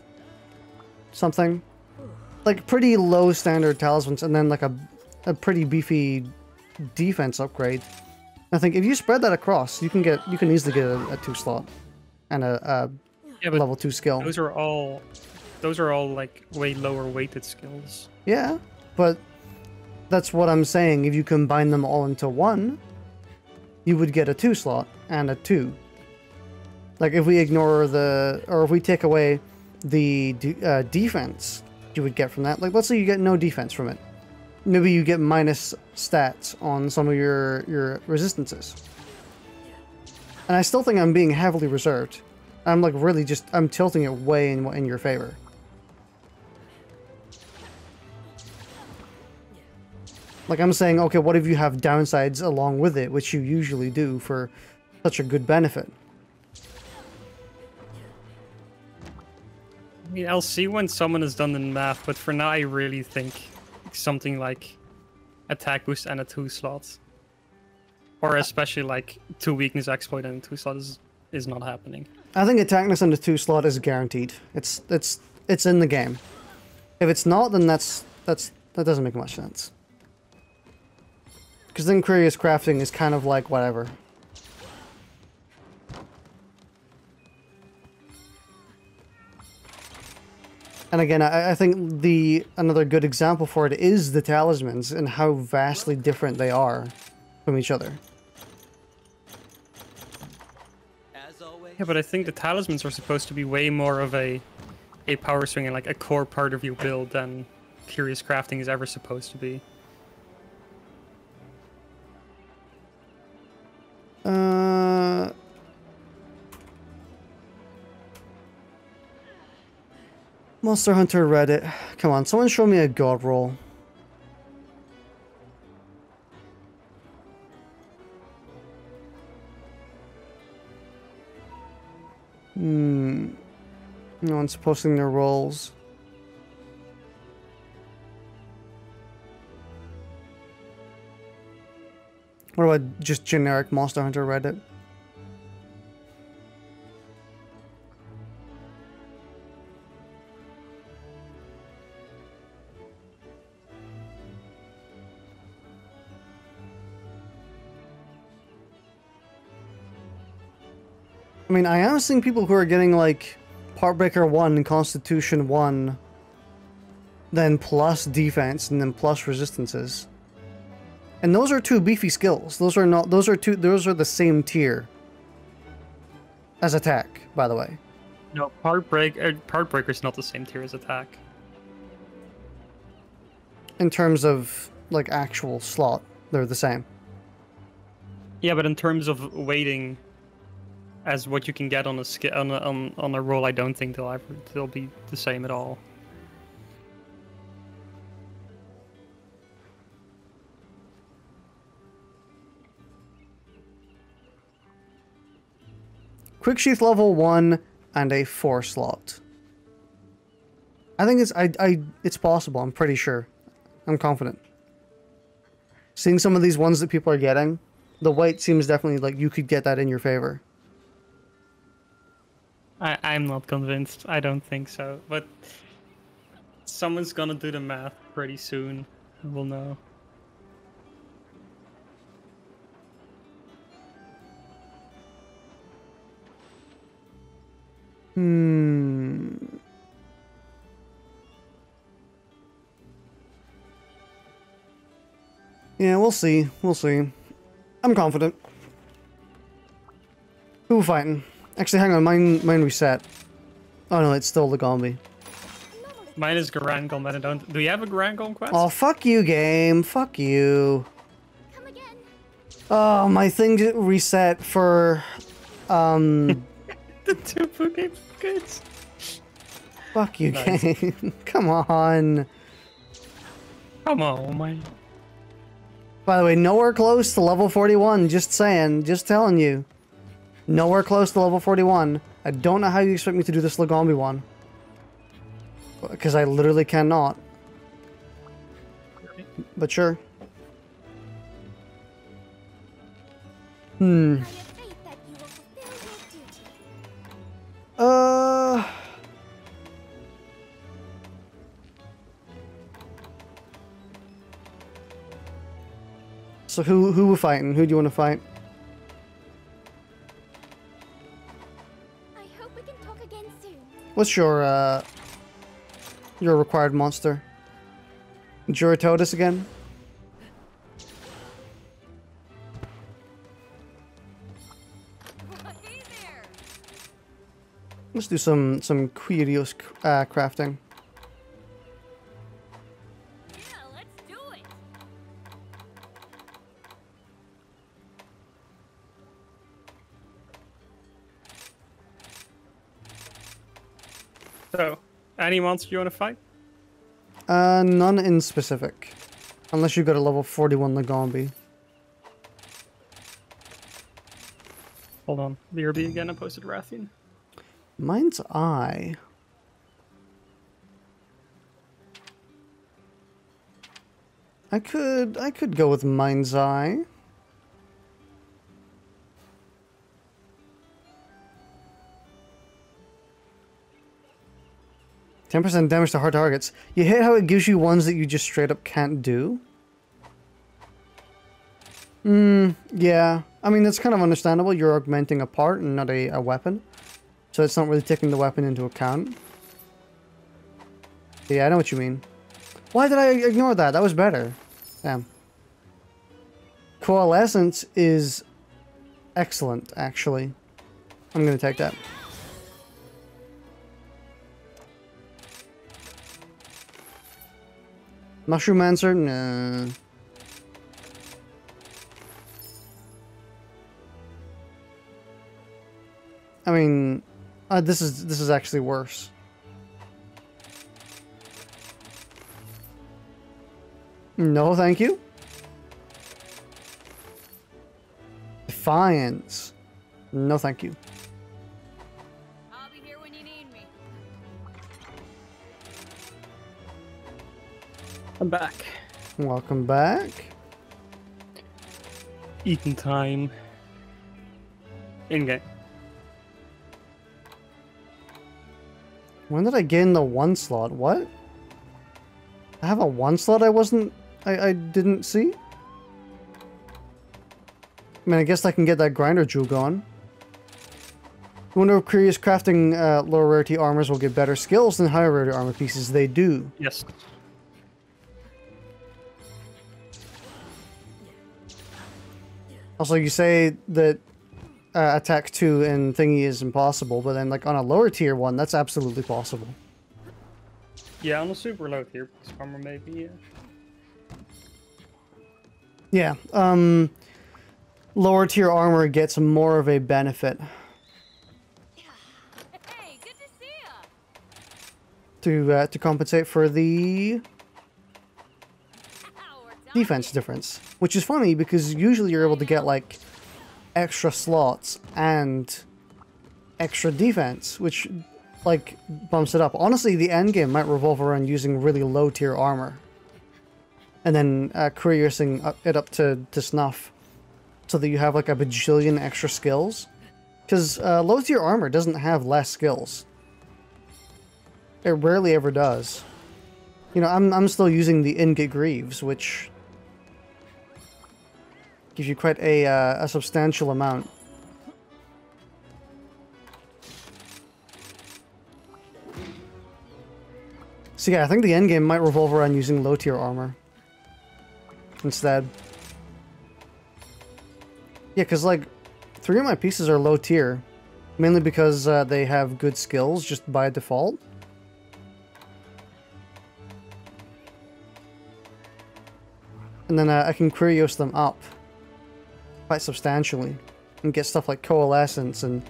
something, like pretty low standard talismans, and then like a pretty beefy defense upgrade. I think if you spread that across, you can easily get a 2 slot and a level 2 skill. Those are all like way lower weighted skills. Yeah, but that's what I'm saying. If you combine them all into one, you would get a 2 slot and a 2. Like if we ignore or if we take away the defense you would get from that. Like let's say you get no defense from it. Maybe you get minus stats on some of your resistances. And I still think I'm being heavily reserved. I'm like really I'm tilting it way in your favor. Like I'm saying, okay, what if you have downsides along with it, which you usually do for such a good benefit? I mean, I'll see when someone has done the math, but for now I really think something like attack boost and a 2 slot, or especially like 2 weakness exploit and a 2 slot is not happening. I think attackness and a 2 slot is guaranteed. It's in the game. If it's not, then that doesn't make much sense. Because then curious crafting is kind of like whatever. And again, I think another good example for it is the talismans and how vastly different they are from each other. As always. Yeah, but I think the talismans are supposed to be way more of a power swing and like a core part of your build than curious crafting is ever supposed to be. Monster Hunter Reddit. Come on, someone show me a god roll. No one's posting their rolls. What about just generic Monster Hunter Reddit? I mean, I am seeing people who are getting like Heartbreaker 1, Constitution 1, then plus defense, and then plus resistances. And those are 2 beefy skills. Those are the same tier as attack, by the way. No, Heartbreaker's not the same tier as attack. In terms of like actual slot, they're the same. Yeah, but in terms of weighting as what you can get on a on a roll, I don't think they'll be the same at all. Quick Sheath level 1 and a 4 slot. I think it's possible, I'm pretty sure. I'm confident. Seeing some of these ones that people are getting, the weight seems definitely like you could get that in your favor. I'm not convinced. I don't think so. But someone's gonna do the math pretty soon. We'll know. Yeah, we'll see. We'll see. I'm confident. Who fighting? Actually, hang on. Mine reset. Oh no, it's still the Gombi. Mine is Garangol, but I don't. Do you have a Garangol quest? Oh, fuck you, game. Fuck you. Come again. Oh, my thing reset for, The 2 Poké goods. Fuck you, Nice. game. Come on. Come on, man. By the way, nowhere close to level 41. Just saying. Just telling you. Nowhere close to level 41. I don't know how you expect me to do this Lagombi one. Because I literally cannot. But sure. I have faith that you will fulfill your duty. So who we're fighting? Who do you want to fight? I hope we can talk again soon. What's your required monster? Juratotus again? Hey there. Let's do some Curios crafting. Yeah, let's do it. So, any monster you want to fight? None in specific. Unless you got a level 41 Lagombi. Hold on. BRB again, I posted Rathian. Mine's Eye. I could go with Mind's Eye. %10 damage to hard targets. You hate how it gives you ones that you just straight up can't do? Yeah. I mean, that's kind of understandable. You're augmenting a part and not a weapon. So it's not really taking the weapon into account. Yeah, I know what you mean. Why did I ignore that? That was better. Damn. Coalescence is excellent, actually. I'm gonna take that. Mushroom Mancer? Nah. I mean, this is actually worse. No, thank you. Defiance. No, thank you. I'll be here when you need me. I'm back. Welcome back. Eating time. In-game. When did I gain the 1 slot? What? I have a 1 slot I didn't see? I mean, I guess I can get that grinder jewel going. I wonder if curious crafting lower rarity armors will get better skills than higher rarity armor pieces. They do. Yes. Also, you say that attack 2 and thingy is impossible, but then like on a lower tier one, that's absolutely possible. Yeah, on a super low tier armor maybe, Yeah, yeah. lower tier armor gets more of a benefit Hey, good to see ya. to compensate for the Ow, we're done. defense difference, which is funny because usually you're able to get like extra slots and extra defense, which like bumps it up. Honestly, the end game might revolve around using really low tier armor and then curiousing it up to snuff so that you have like a bajillion extra skills, because low tier armor doesn't have less skills. It rarely ever does. You know, I'm still using the ingot greaves, which gives you quite a substantial amount. So yeah, I think the endgame might revolve around using low tier armor instead. Yeah, because like 3 of my pieces are low tier, mainly because they have good skills just by default. And then I can curios them up quite substantially and get stuff like coalescence and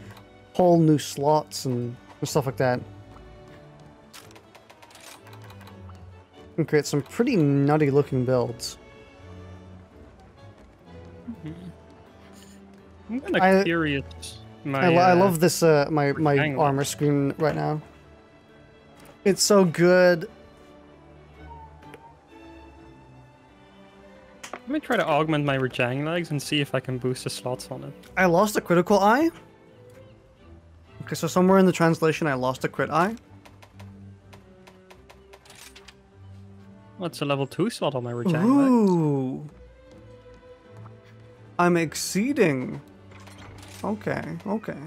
whole new slots and stuff like that. And create some pretty nutty looking builds. I'm kind of curious. I love this my armor screen right now. It's so good. Let me try to augment my Rejang legs and see if I can boost the slots on it. I lost a critical eye. Okay, so somewhere in the translation I lost a crit eye. What's a level 2 slot on my Rejang legs? Ooh. I'm exceeding. Okay, okay.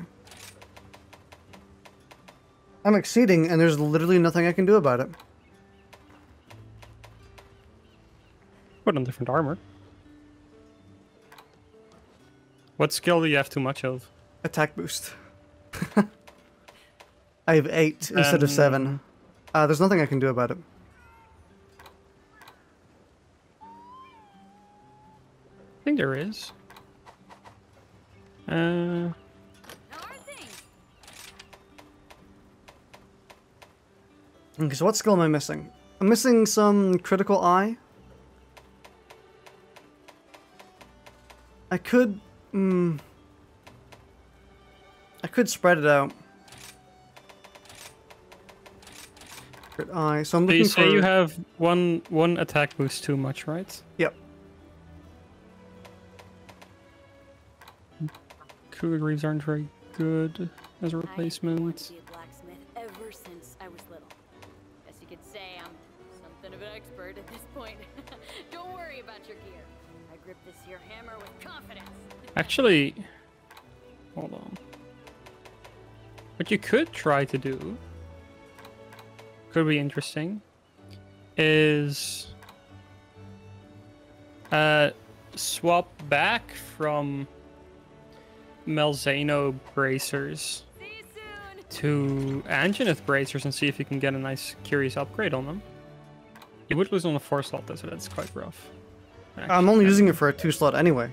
I'm exceeding, and there's literally nothing I can do about it. Put on different armor. What skill do you have too much of? Attack boost. I have 8 instead of 7. There's nothing I can do about it. I think there is. How are things? Okay, so what skill am I missing? I'm missing some critical eye. I could... I could spread it out. Crit eye. So I'm So looking you say for... you have one attack boost too much, right? Yep. Cougar Greaves aren't very good as a I wanted replacement. to be a blacksmith ever since I was little. Guess you could say I'm something of an expert at this point. Don't worry about your gear. I grip this here hammer with confidence. Actually, hold on. What you could try to do, could be interesting, is swap back from Malzeno bracers See you soon. to Angenith bracers and see if you can get a nice curious upgrade on them. You would lose on the 4 slot though, so that's quite rough. I'm only using it for a 2 slot anyway.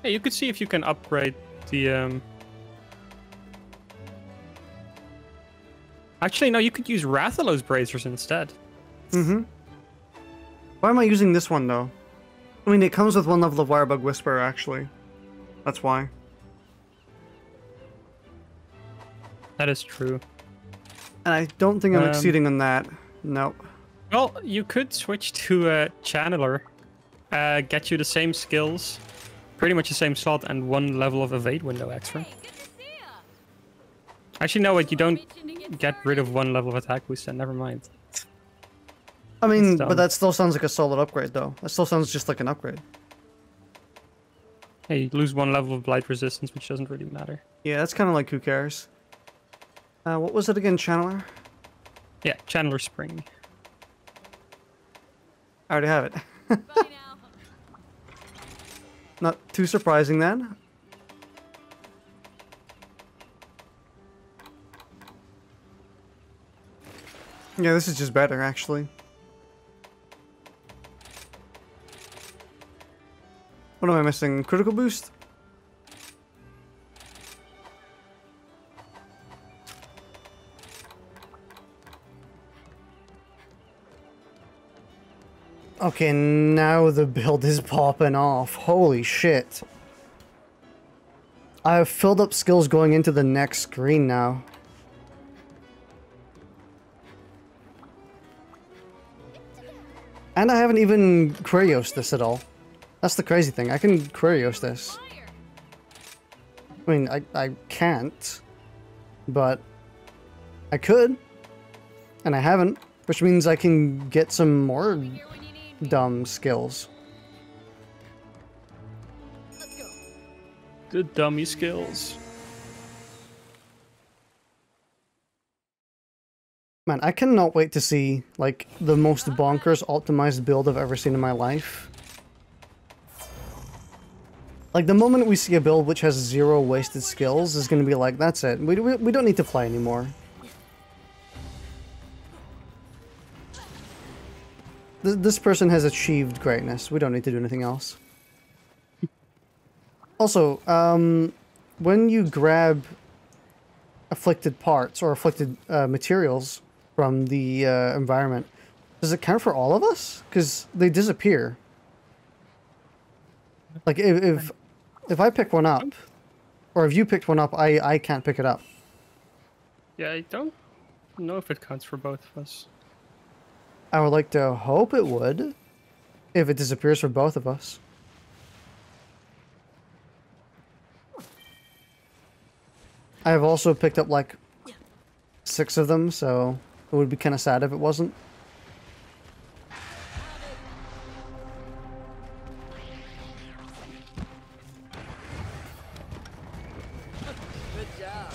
Yeah, you could see if you can upgrade the Actually, no, you could use Rathalos bracers instead. Mm-hmm. Why am I using this one, though? I mean, it comes with 1 level of Wirebug Whisperer, actually. That's why. That is true. And I don't think I'm exceeding on that. Nope. Well, you could switch to a Channeler, get you the same skills, pretty much the same slot, and 1 level of evade window extra. Hey, good to see ya. Actually, no, wait, you don't Reaching to get rid started. of 1 level of attack boost, then never mind. I mean, That's but that still sounds like a solid upgrade, though. That still sounds just like an upgrade. Hey, you lose 1 level of blight resistance, which doesn't really matter. Yeah, that's kind of like, who cares? What was it again, Channeler? Yeah, Channeler Spring. I already have it. Bye now. Not too surprising, then. Yeah, this is just better, actually. What am I missing? Critical boost? Okay, now the build is popping off. Holy shit. I have filled up skills going into the next screen now. And I haven't even Querios this at all. That's the crazy thing. I can Querios this. Fire. I mean, I can't. But I could. And I haven't. Which means I can get some more Here when you need me. dumb skills. Let's go. The dummy skills. Man, I cannot wait to see, like, the most bonkers optimized build I've ever seen in my life. Like, the moment we see a build which has 0 wasted skills is gonna be like, that's it. We don't need to fly anymore. This person has achieved greatness. We don't need to do anything else. Also, when you grab afflicted parts or afflicted materials from the environment, does it count for all of us? Because they disappear. Like, if I pick one up, or if you picked one up, I can't pick it up. Yeah, I don't know if it counts for both of us. I would like to hope it would, if it disappears for both of us. I've also picked up like 6 of them, so it would be kind of sad if it wasn't. Good job.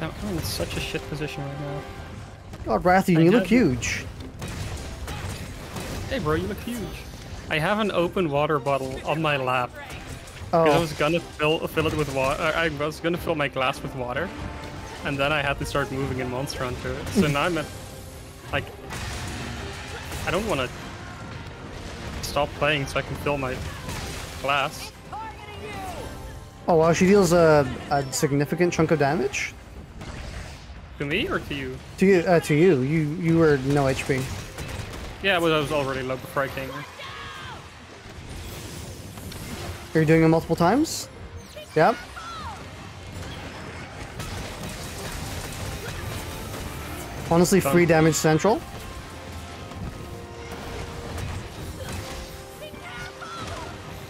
I'm in such a shit position right now. God, Rathian, you look huge. Hey bro, you look huge. I have an open water bottle on my lap. Because I Oh, was gonna fill it with water. I was gonna fill my glass with water. And then I had to start moving a monster onto it. So now I'm at, like, I don't want to stop playing so I can fill my glass. oh wow, she deals a significant chunk of damage? To me or to you? To you. You were no HP. Yeah, but I was already low before I came here. Are you doing it multiple times? Yep. Honestly, Done. free damage central.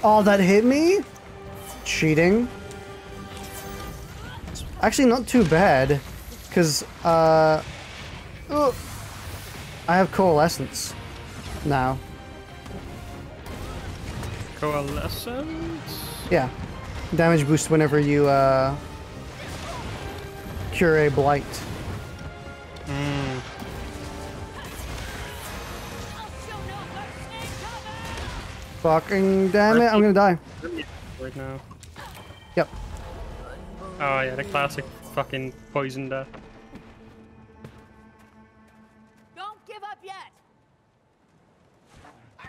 Oh, that hit me? Cheating. Actually, not too bad. Because, I have coalescence now. Coalescence? Yeah. Damage boost whenever you, cure a blight. Hmm. Fucking damn it, I'm gonna die. Right now. Yep. Oh yeah, the classic fucking poison death. Don't give up yet.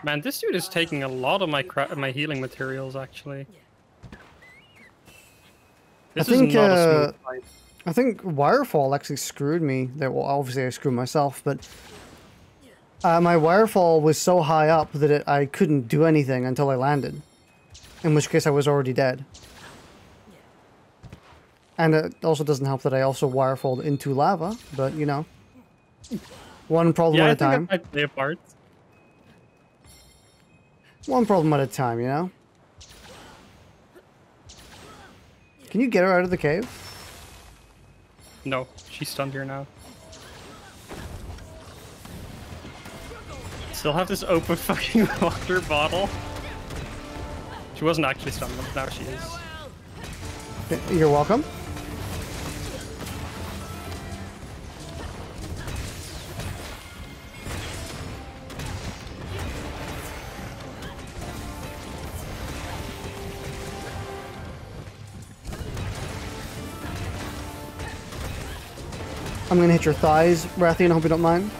Man, this dude is taking a lot of my healing materials actually. This is think, not a smooth fight. I think Wirefall actually screwed me. Well, obviously I screwed myself, but my Wirefall was so high up that I couldn't do anything until I landed. In which case I was already dead. And it also doesn't help that I also Wirefalled into lava, but you know. One problem Yeah, at I a think time. I might play a part. One problem at a time, you know? Can you get her out of the cave? No, she's stunned here now. Still have this open fucking water bottle. She wasn't actually stunned, but now she is. You're welcome. I'm gonna hit your thighs, Rathian, I hope you don't mind.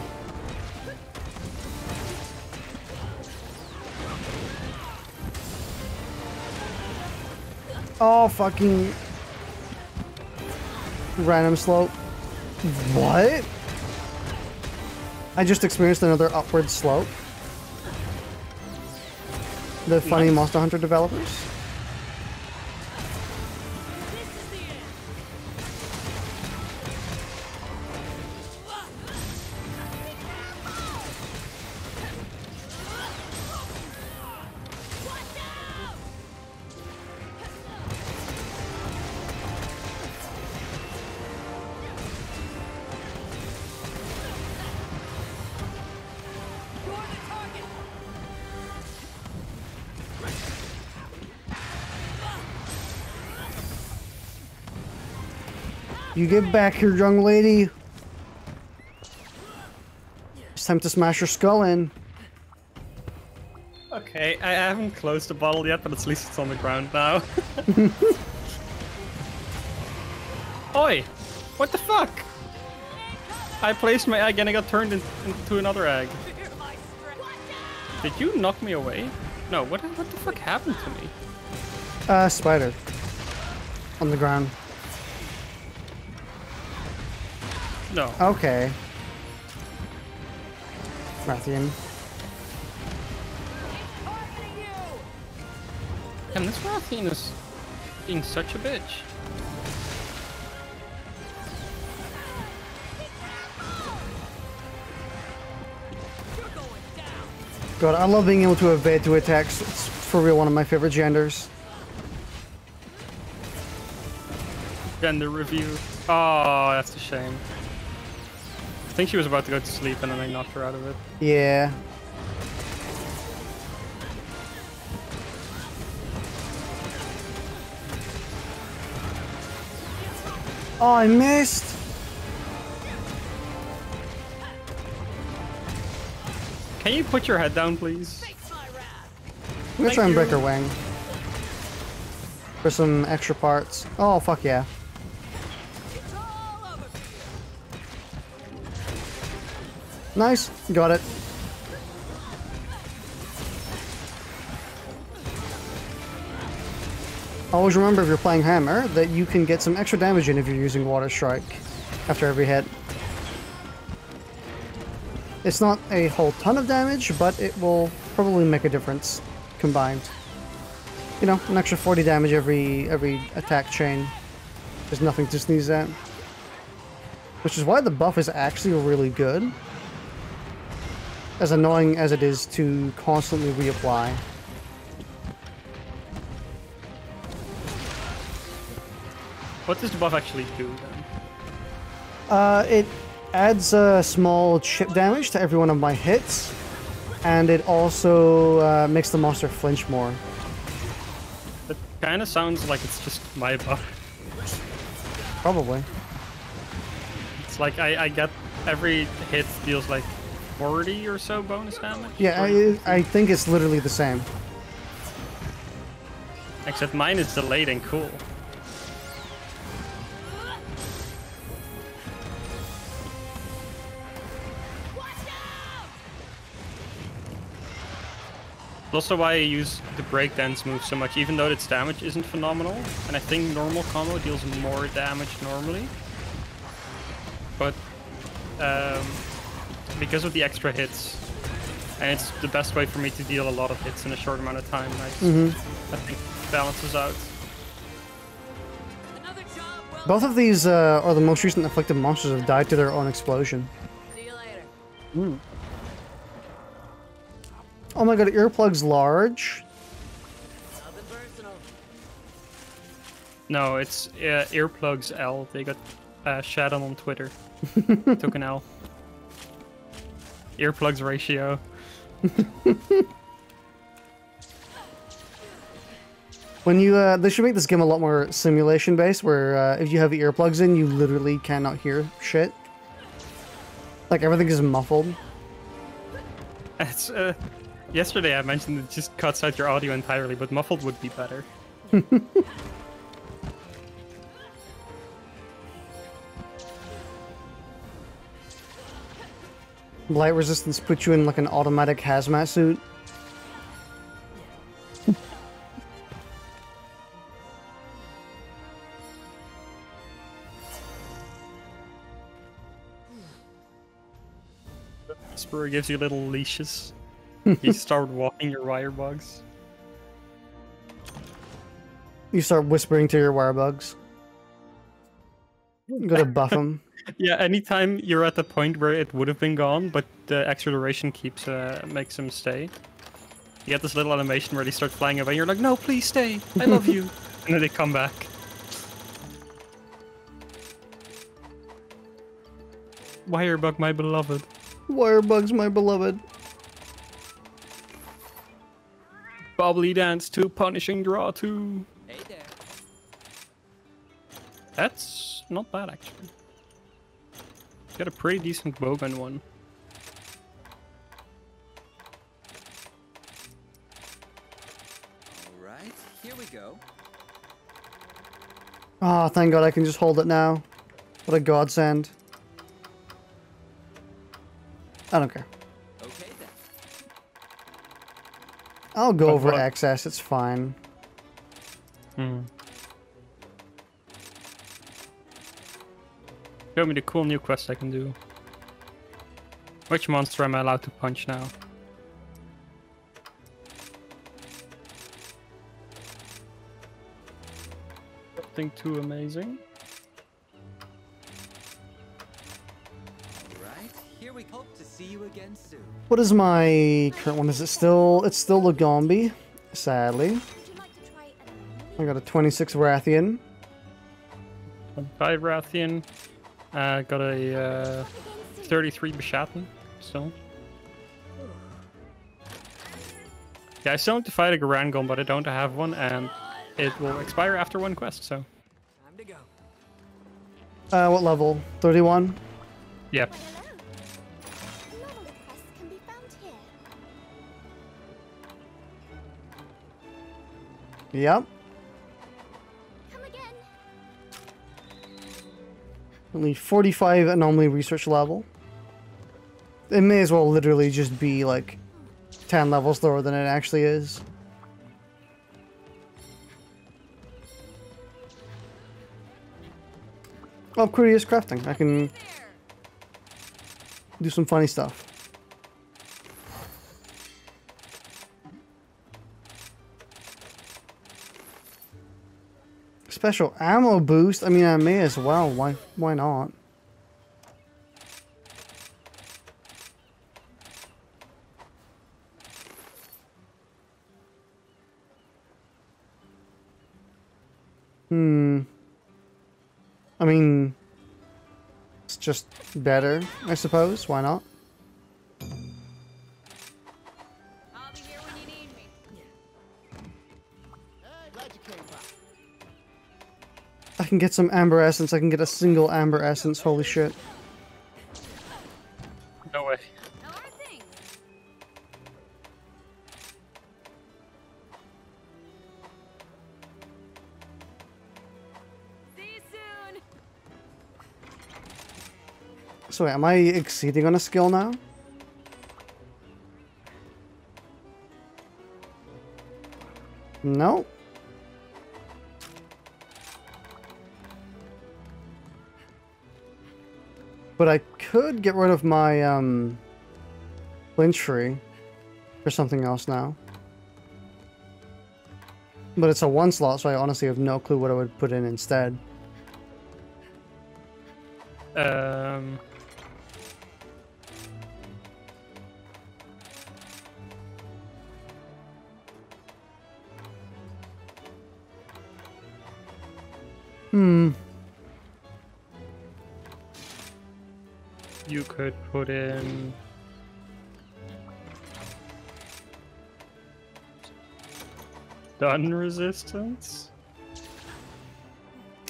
Oh, fucking... random slope. What? I just experienced another upward slope. The funny Nice. Monster Hunter developers. You get back here, young lady. It's time to smash your skull in. Okay, I haven't closed the bottle yet, but at least it's on the ground now. Oi! What the fuck? I placed my egg and I got turned into another egg. Did you knock me away? No, what the fuck happened to me? Spider. On the ground. No. Okay. Rathian. And this Rathian is being such a bitch. God, I love being able to evade two attacks. It's for real one of my favorite genders. Gender review. Oh, that's a shame. I think she was about to go to sleep and then I knocked her out of it. Yeah. Oh, I missed! Can you put your head down, please? I'm gonna try and break her wing. For some extra parts. Oh, fuck yeah. Nice. Got it. Always remember if you're playing Hammer that you can get some extra damage in if you're using Water Strike after every hit. It's not a whole ton of damage, but it will probably make a difference combined. You know, an extra 40 damage every attack chain. There's nothing to sneeze at. Which is why the buff is actually really good. As annoying as it is to constantly reapply. What does the buff actually do then? It adds a small chip damage to every one of my hits. And it also makes the monster flinch more. It kind of sounds like it's just my buff. Probably. It's like I get every hit deals like 40 or so bonus damage. Yeah, I think it's literally the same. Except mine is delayed and cool. Also why I use the breakdance move so much, even though its damage isn't phenomenal. And I think normal combo deals more damage normally. But because of the extra hits, and it's the best way for me to deal a lot of hits in a short amount of time, I think it balances out. Both of these are the most recent afflicted monsters have died to their own explosion. See you later. Oh my god, earplugs large. Nothing personal. No, it's earplugs L. They got shadowed on Twitter. Took an L. Earplugs ratio. When you, they should make this game a lot more simulation based, where if you have earplugs in, you literally cannot hear shit. Like everything is muffled. It's yesterday I mentioned it just cuts out your audio entirely, but muffled would be better. Light resistance puts you in like an automatic hazmat suit. Spur gives you little leashes. You start walking your wire bugs. You start whispering to your wirebugs. You gotta buff them. Yeah, anytime you're at the point where it would have been gone, but the extra duration keeps makes them stay. You get this little animation where they start flying away, and you're like, no, please stay, I love you. And then they come back. Wirebug, my beloved. Wirebugs, my beloved. Bobbly dance to punishing draw to. Hey there. That's not bad, actually. Got a pretty decent bowgun one. Alright, here we go. Oh, thank god I can just hold it now. What a godsend. I don't care. Okay then. I'll go But over what? excess, it's fine. Show me the cool new quest I can do. Which monster am I allowed to punch now? nothing too amazing. Right? Here we hope to see you again soon. What is my current one? Is it still? It's still Lugombi, sadly. Would you like to try an I got a 26 Rathian. 5 Rathian. Got a 33 Beshatten still. Yeah, I still need to fight a Garangon, but I don't have one, and it will expire after one quest, so. Time to go. What level? 31? Yep. hello? Novel requests can be found here. Yep. Come again. Only 45 anomaly research level. It may as well literally just be like 10 levels lower than it actually is. Oh, curious crafting. I can do some funny stuff. Special ammo boost? I mean, I may as well. Why not? I mean, it's just better, I suppose. Why not? I'll be here when you need me. I can get some Amber Essence. I can get a single Amber Essence. Holy shit. No way. How are things? See you soon. So wait, am I exceeding on a skill now? No. But I could get rid of my lynch tree for something else now. But it's a 1 slot, so I honestly have no clue what I would put in instead. You could put in stun resistance.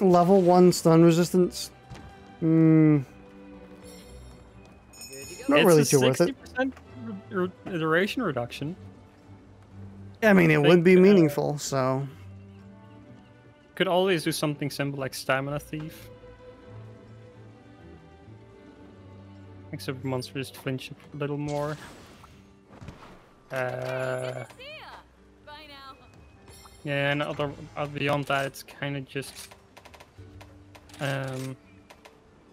Level 1 stun resistance. Not really too worth it. 60% duration reduction. I mean, it would think, be meaningful, so... Could always do something simple like Stamina Thief. Except monsters flinch a little more. See ya. Bye now. Yeah, and beyond that, it's kind of just the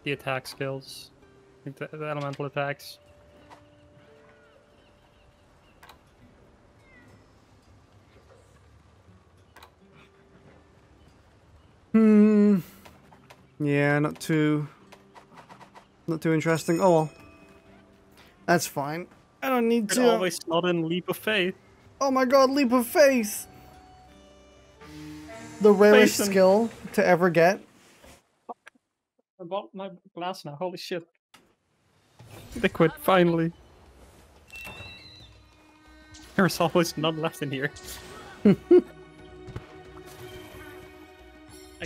attack skills, like the elemental attacks. Yeah, not too interesting. Oh well. That's fine. I don't need Could to. always slot in Leap of Faith. Oh my god, Leap of Faith! The rarest Faith and- skill to ever get. I bought my glass now, holy shit. Liquid, finally. There's always none left in here. I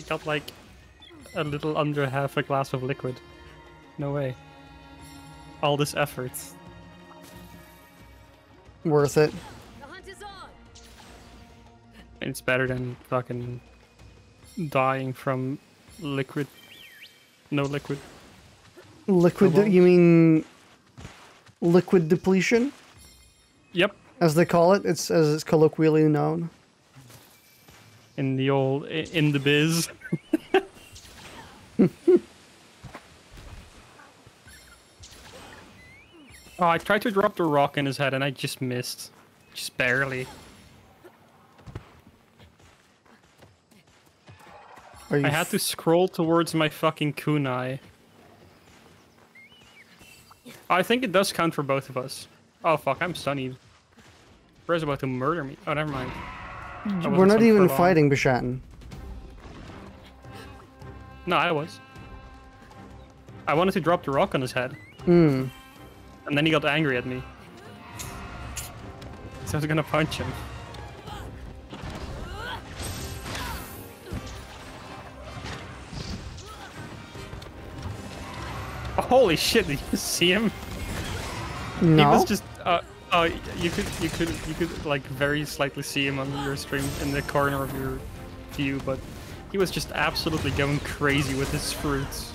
got like a little under half a glass of liquid. No way. All this effort. Worth it. The hunt is on. It's better than fucking dying from liquid. No liquid. Liquid, Come on. you mean liquid depletion? Yep. As they call it, as it's colloquially known. In the old, in the biz. Oh, I tried to drop the rock in his head and I just missed. Just barely. Are you I had to scroll towards my fucking kunai. I think it does count for both of us. Oh fuck, I'm stunned. Bro's about to murder me. Oh, never mind. We're not even fighting Bishaten. No, I was. I wanted to drop the rock on his head. Hmm. And then he got angry at me. So I was gonna punch him. Oh, holy shit, did you see him? No. He was just you could like very slightly see him on your stream in the corner of your view, but he was just absolutely going crazy with his fruits.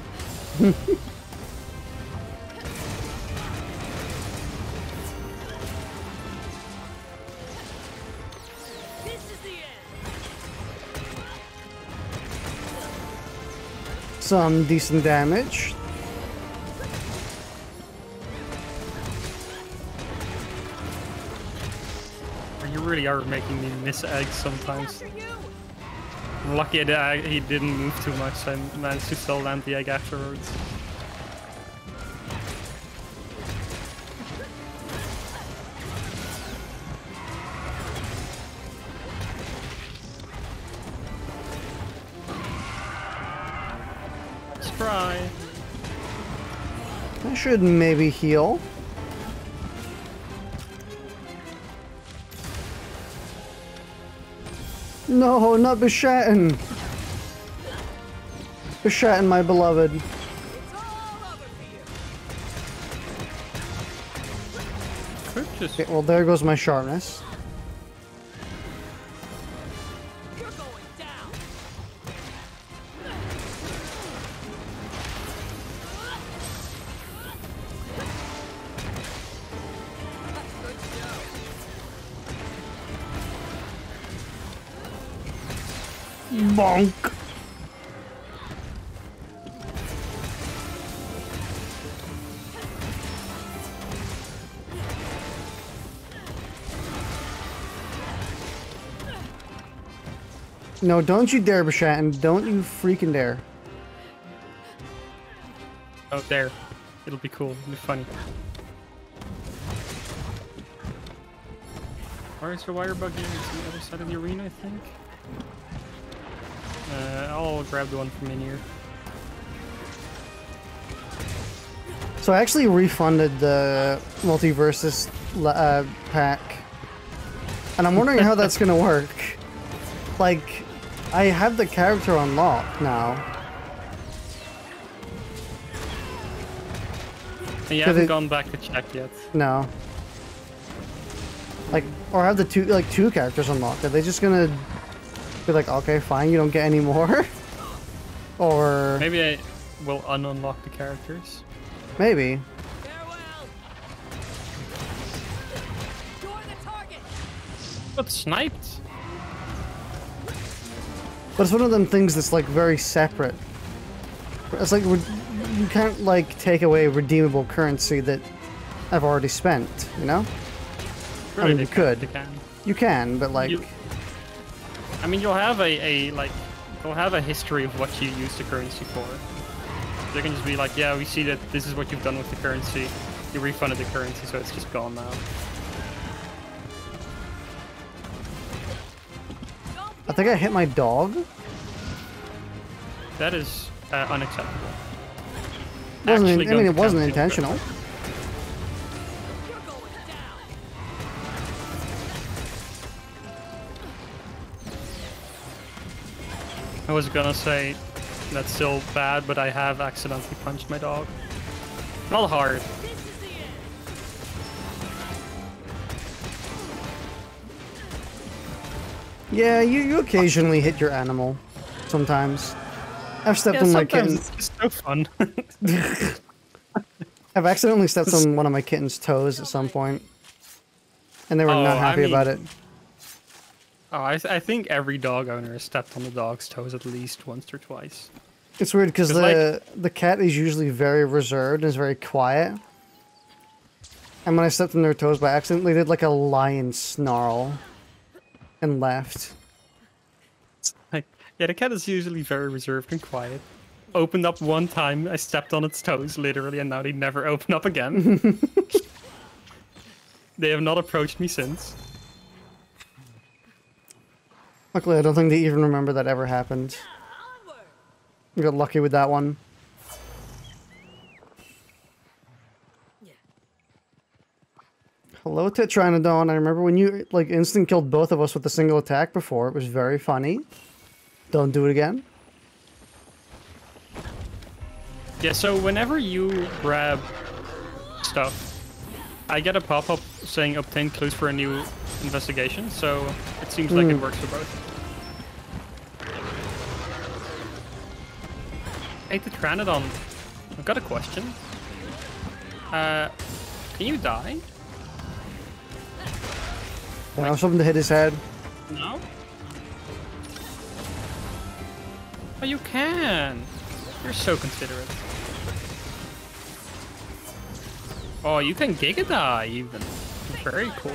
Some decent damage. You really are making me miss eggs sometimes. Lucky he didn't move too much. I managed to still land the egg afterwards. Let's try. I should maybe heal. No, not Bishaten. Bishaten, my beloved. Could just Okay, well, there goes my sharpness. You're going down. Bonk. No, don't you dare, Bishaten. Don't you freaking dare. oh there. It'll be cool. It'll be funny. Where's the wire buggy? It's on the other side of the arena, I think. I'll grab the one from in here. So I actually refunded the Multiversus pack. And I'm wondering how that's gonna work. Like, I have the character unlocked now. And you haven't gone back to check yet. No. Like, or have the two characters unlocked. Are they just gonna be like, okay, fine, you don't get any more? Or Maybe I will unlock the characters. maybe. Farewell. You're the target. But sniped? But it's one of them things that's like very separate. It's like you can't like take away redeemable currency that I've already spent, you know? Really, I mean, they you could. They can. You can, but like, I mean, you'll have you'll have a history of what you use the currency for. They can just be like, yeah, we see that this is what you've done with the currency. You refunded the currency, so it's just gone now. I think I hit my dog. That is unacceptable. I mean, Actually going it to wasn't cancel your intentional. You're going down. I was gonna say that's still bad, but I have accidentally punched my dog. Not hard. This is the end. Yeah, you occasionally hit your animal. Sometimes. I've stepped Yeah, on my sometimes kitten. it's just so fun. I've accidentally stepped on one of my kitten's toes at some point. And they were Oh, not I happy mean- about it. Oh, I think every dog owner has stepped on the dog's toes at least once or twice. It's weird because 'Cause, the cat is usually very reserved and is very quiet. And when I stepped on their toes by accident, they did like a lion snarl and left. Like, Yeah, the cat is usually very reserved and quiet. Opened up one time, I stepped on its toes, literally, and now they never open up again. They have not approached me since. Luckily, I don't think they even remember that ever happened. We got lucky with that one. Hello, Tetranodon. I remember when you like instant killed both of us with a single attack before. It was very funny. Don't do it again. Yeah, so whenever you grab stuff, I get a pop-up saying obtain clues for a new investigation, so it seems like it works for both. Hey, Tetranodon, I've got a question. Can you die? I was hoping to hit his head. No? Oh, you can! You're so considerate. Oh, you can Giga Die, even. Very cool.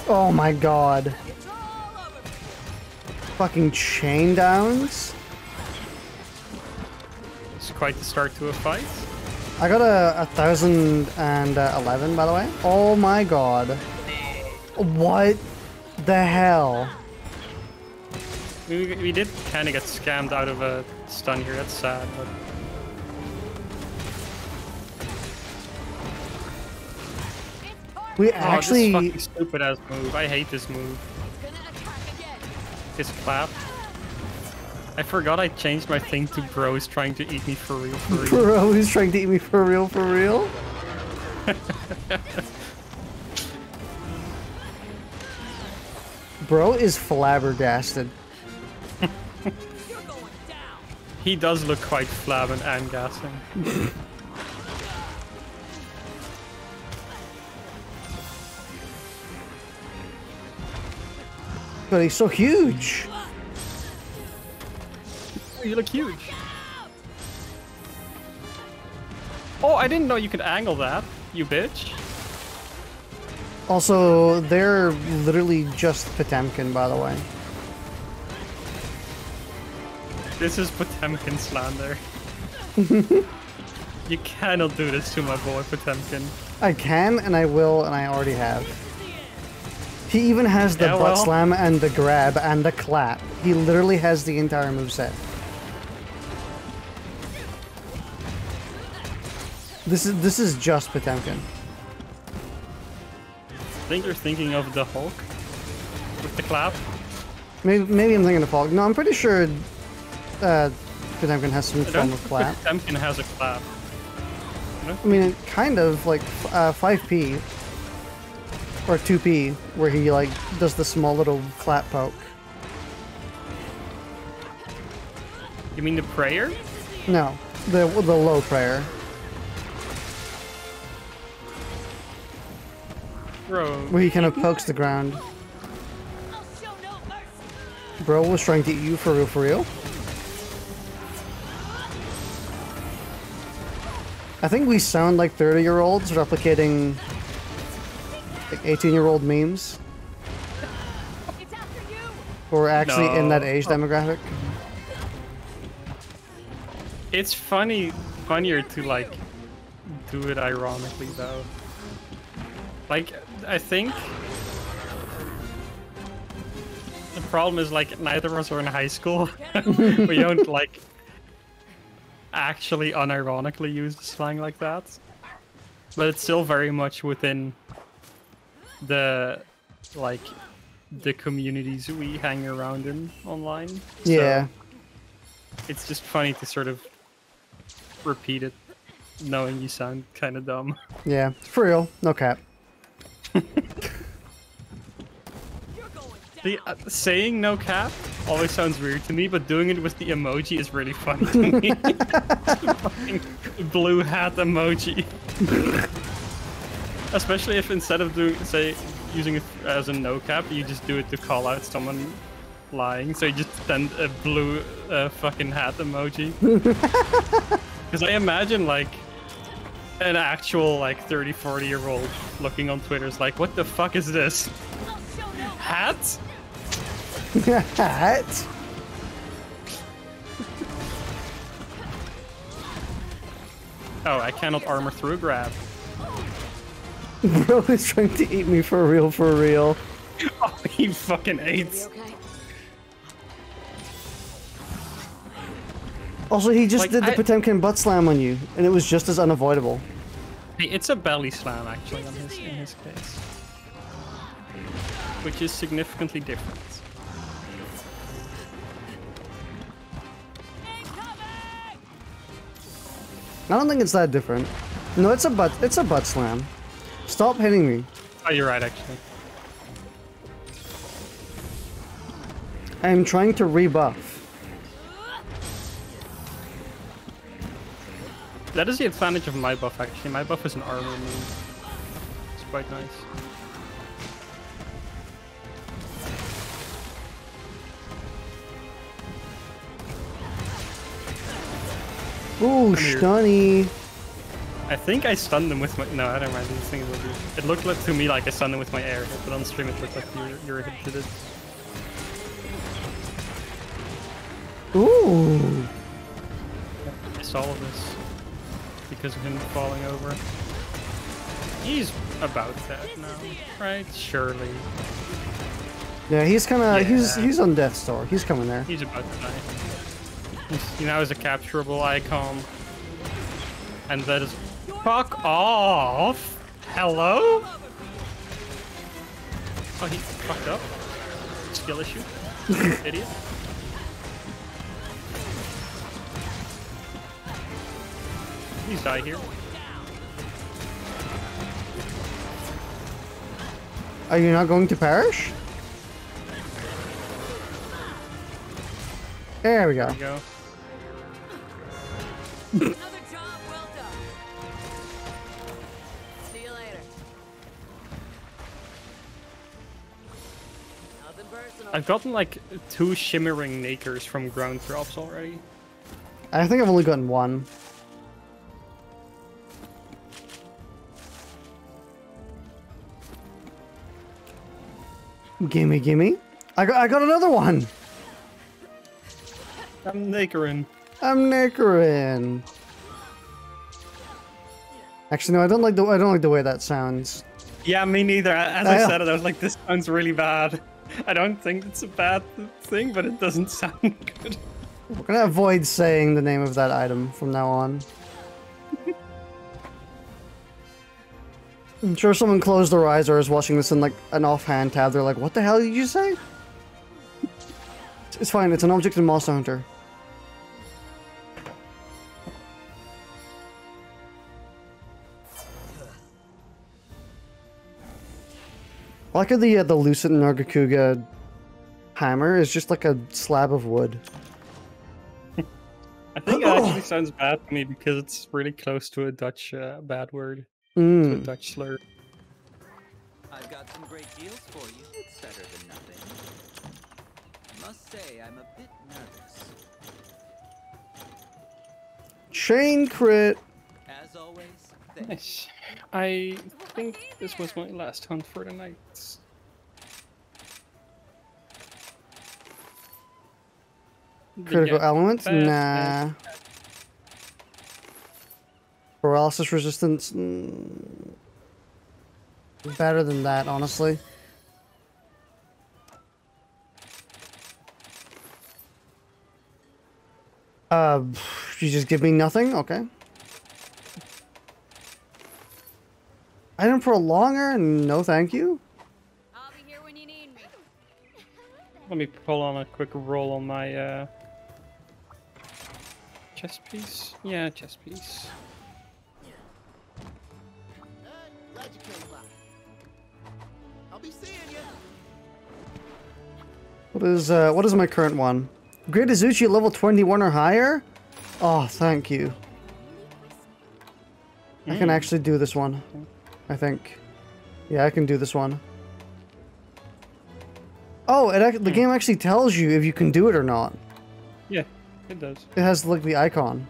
Oh my god. Fucking chain downs? It's quite the start to a fight. I got a 1011, by the way. Oh my god. What the hell? We did kind of get scammed out of a stun here. That's sad, but... We Oh, actually... this fucking stupid ass move. I hate this move. His clap. I forgot I changed my thing to bros trying to eat me for real, for real. Bro, he's trying to eat me for real, for real? Bro is flabbergasted. He does look quite flabbing and gassing. But he's so huge. You look huge. Oh, I didn't know you could angle that, you bitch. Also, they're literally just Potemkin, by the way. This is Potemkin slander. You cannot do this to my boy Potemkin. I can, and I will, and I already have. He even has the Yeah, butt well. slam and the grab and the clap. He literally has the entire moveset. This is just Potemkin. I think you're thinking of the Hulk with the clap. Maybe I'm thinking of Hulk. No, I'm pretty sure Potemkin has some I form don't of think clap. Potemkin has a clap. I mean, it kind of like 5P or 2P, where he like does the small little clap poke. You mean the prayer? No, the low prayer. Bro. Where he kind of pokes the ground. Bro was trying to eat you for real, for real. I think we sound like 30-year-olds replicating like 18-year-old memes. We're actually in that age demographic. It's funnier to like do it ironically though. Like, I think the problem is like neither of us are in high school. We don't like actually unironically use the slang like that. But it's still very much within the like the communities we hang around in online. So Yeah. it's just funny to sort of repeat it knowing you sound kind of dumb. Yeah, for real. No cap. The saying no cap always sounds weird to me, but doing it with the emoji is really funny to me. Fucking blue hat emoji. Especially if instead of using it as a no cap, you just do it to call out someone lying. So you just send a blue fucking hat emoji. Because I imagine like an actual like 30-40-year-old looking on Twitter is like, what the fuck is this? hat? Hat? Oh, I cannot armor through a grab. Bro is trying to eat me for real, for real. Oh, he fucking Be ate. okay? Also, he just Like, did the I- Potemkin butt slam on you, and it was just as unavoidable. Hey, it's a belly slam actually in his case, which is significantly different. I don't think it's that different. No, it's a butt slam. Stop hitting me. Oh, you're right actually. I'm trying to rebuff. That is the advantage of my buff actually. My buff is an armor move. It's quite nice. Ooh, here. stunny. I think I stunned him with my. No, I don't mind. These things will do. It looked like, to me like I stunned him with my air hit, but on stream it looked like your hit did it. Ooh. I saw all of this because of him falling over. He's about dead now, right? Surely. Yeah, he's kind of Yeah. he's on death's door. He's coming there. He's about to die. He now is a capturable icon. And that is... Fuck off! Hello? Oh, he fucked up. Skill issue. Idiot. Please die here. Are you not going to perish? There we go. There you go. Another job well done. See you later. Nothing personal. I've gotten like 2 shimmering nakers from ground drops already. I think I've only gotten one. Gimme, gimme. I got another one. I'm nakering. I'm Nicarin. Actually, no, I don't like the way that sounds. Yeah, me neither. As I said it, I was like, this sounds really bad. I don't think it's a bad thing, but it doesn't sound good. We're gonna avoid saying the name of that item from now on. I'm sure someone closed their eyes or is watching this in like an offhand tab. They're like, "What the hell did you say?" It's fine. It's an object in Monster Hunter. I like how the Lucent Nargacuga hammer is just like a slab of wood. I think it actually sounds bad to me because it's really close to a Dutch bad word. To a Dutch slur. I've got some great deals for you. It's better than nothing. Must say, I'm a bit nervous. Chain crit. As always, thank Nice. I think this was my last hunt for the night. Critical element? bad, Nah. Paralysis resistance? Better than that, honestly. You just give me nothing? Okay. Item prolonger? No, thank you. I'll be here when you need me. Let me pull on a quick roll on my chest piece. Yeah, chest piece. Glad you came by. I'll be seeing you. What is my current one? Great Azuchi at level 21 or higher? Oh, thank you. I can actually do this one. I think. Yeah, I can do this one. Oh, the game actually tells you if you can do it or not. Yeah, it does. It has like the icon.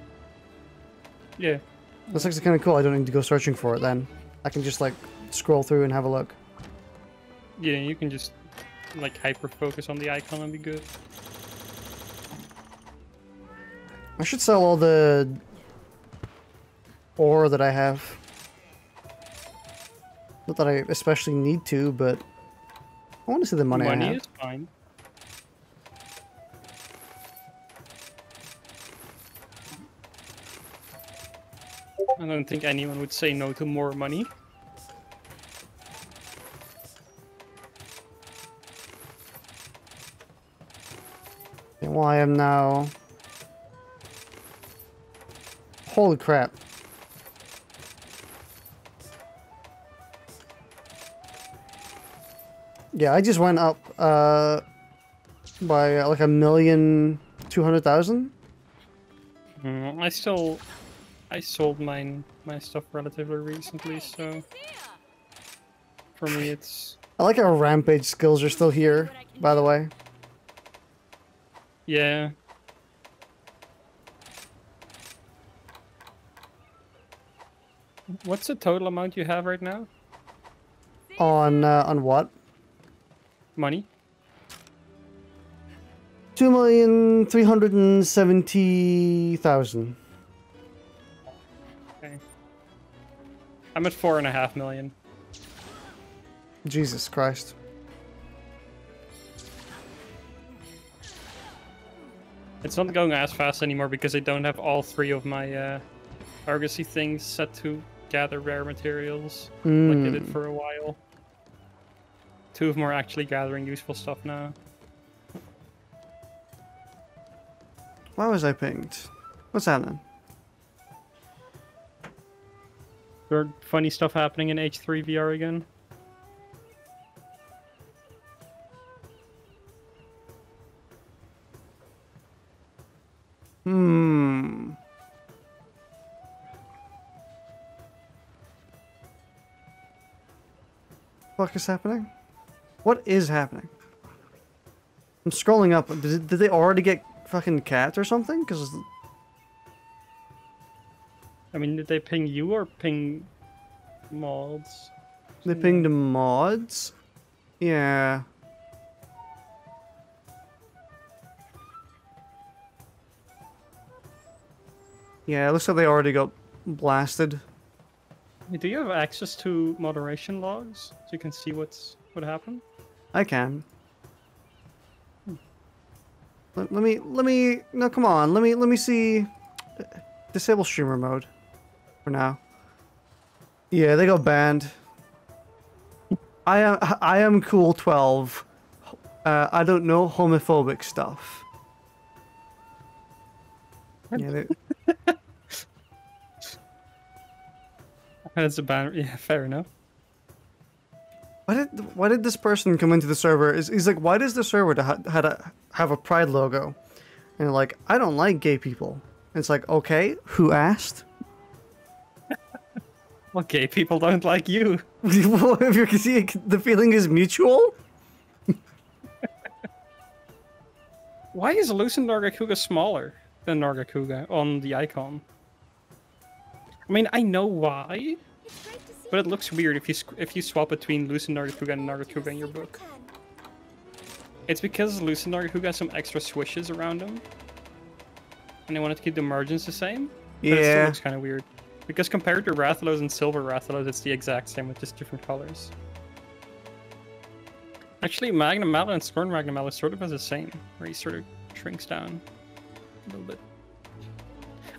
Yeah. That's actually kind of cool. I don't need to go searching for it then. I can just like scroll through and have a look. Yeah, you can just like hyper focus on the icon and be good. I should sell all the ore that I have. Not that I especially need to, but I want to see the money I have. Money is fine. I don't think anyone would say no to more money. Okay, well, I am now... Holy crap. Yeah, I just went up by like 1,200,000. I sold my stuff relatively recently, so for me it's... I like our rampage skills are still here, by the way. Yeah. What's the total amount you have right now? On what? Money? 2,370,000. Okay. I'm at 4.5 million. Jesus Christ. It's not going as fast anymore because I don't have all 3 of my Argosy things set to gather rare materials like I did for a while. 2 of them are actually gathering useful stuff now. Why was I pinged? What's happening? There funny stuff happening in H3 VR again. What is happening? What is happening? I'm scrolling up. Did they already get fucking cat or something? Because I mean, did they ping you or ping mods? they pinged mods. Yeah. Yeah, it looks like they already got blasted. Do you have access to moderation logs so you can see what happened? I can. Let me. No, come on. Let me see. Disable streamer mode. For now. Yeah, they got banned. I am cool 12. I don't know homophobic stuff. Yeah, they... That's a ban. Yeah, fair enough. Why did this person come into the server? He's like, why does the server have a pride logo? And like, I don't like gay people. And it's like, okay, who asked? Well, gay people don't like you. Well, if you can see, the feeling is mutual. Why is Lucent Nargacuga smaller than Nargacuga on the icon? I mean, I know why, but it looks weird if you swap between Lucent Nargacuga and Nargacuga in your book. It's because Lucent Nargacuga has some extra swishes around him, and they wanted to keep the margins the same. But it still looks kind of weird. Because compared to Rathalos and Silver Rathalos, it's the exact same with just different colors. Actually, Magnum Mallow and Scorn Magnum Mallow sort of has the same, where he sort of shrinks down a little bit.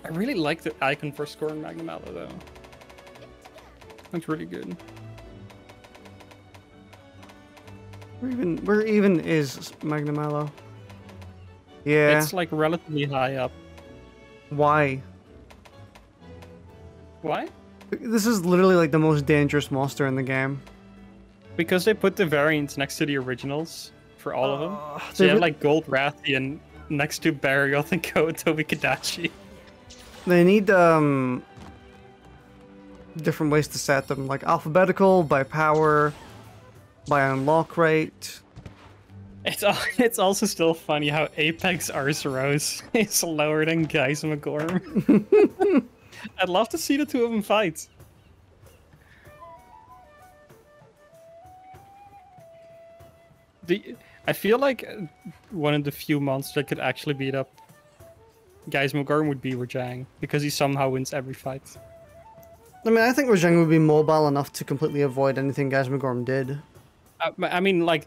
I really like the icon for Scorn Magnum Mallow though. Looks really good. Where even is Magnum Mallow? Yeah. It's like relatively high up. Why? Why? This is literally like the most dangerous monster in the game. Because they put the variants next to the originals for all of them. So you have like Gold Rathian next to Barioth and Tobi Kadachi. They need different ways to set them, like alphabetical, by power, by unlock rate. It's also still funny how Apex Arceros is lower than Geismagorm. I'd love to see the two of them fight. I feel like one of the few monsters that could actually beat up Geismogorm would be Rajang, because he somehow wins every fight. I mean, I think Rajang would be mobile enough to completely avoid anything Geismogorm did. I mean, like,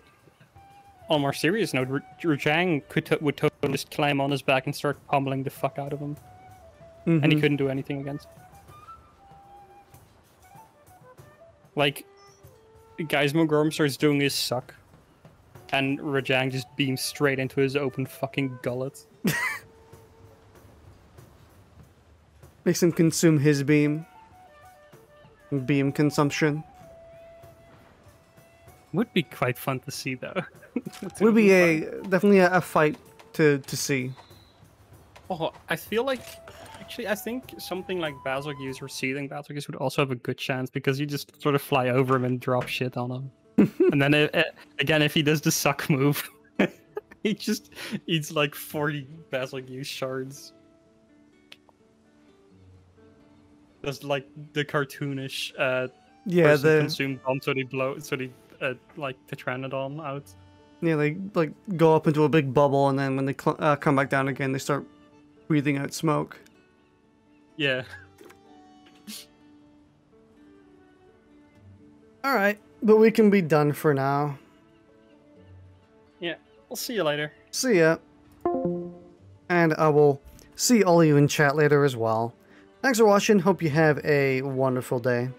on a more serious note, Rajang would totally just climb on his back and start pummeling the fuck out of him. And he couldn't do anything against him. Like, Geismogorm starts doing his suck, and Rajang just beams straight into his open fucking gullet. Makes him consume his beam. Beam consumption. Would be quite fun to see, though. Would be definitely a fight to see. Oh, I feel like... Actually, I think something like Basilgeuse or Seething Basilgeuse would also have a good chance, because you just sort of fly over him and drop shit on him. And then, again, if he does the suck move, he just eats like 40 Basilgeuse shards. That's like the cartoonish yeah, the consumed bomb, so they like Tetranodon out. Yeah, they like go up into a big bubble, and then when they come back down again, they start breathing out smoke. Yeah. All right, but we can be done for now. Yeah, we'll see you later. See ya. And I will see all of you in chat later as well. Thanks for watching. Hope you have a wonderful day.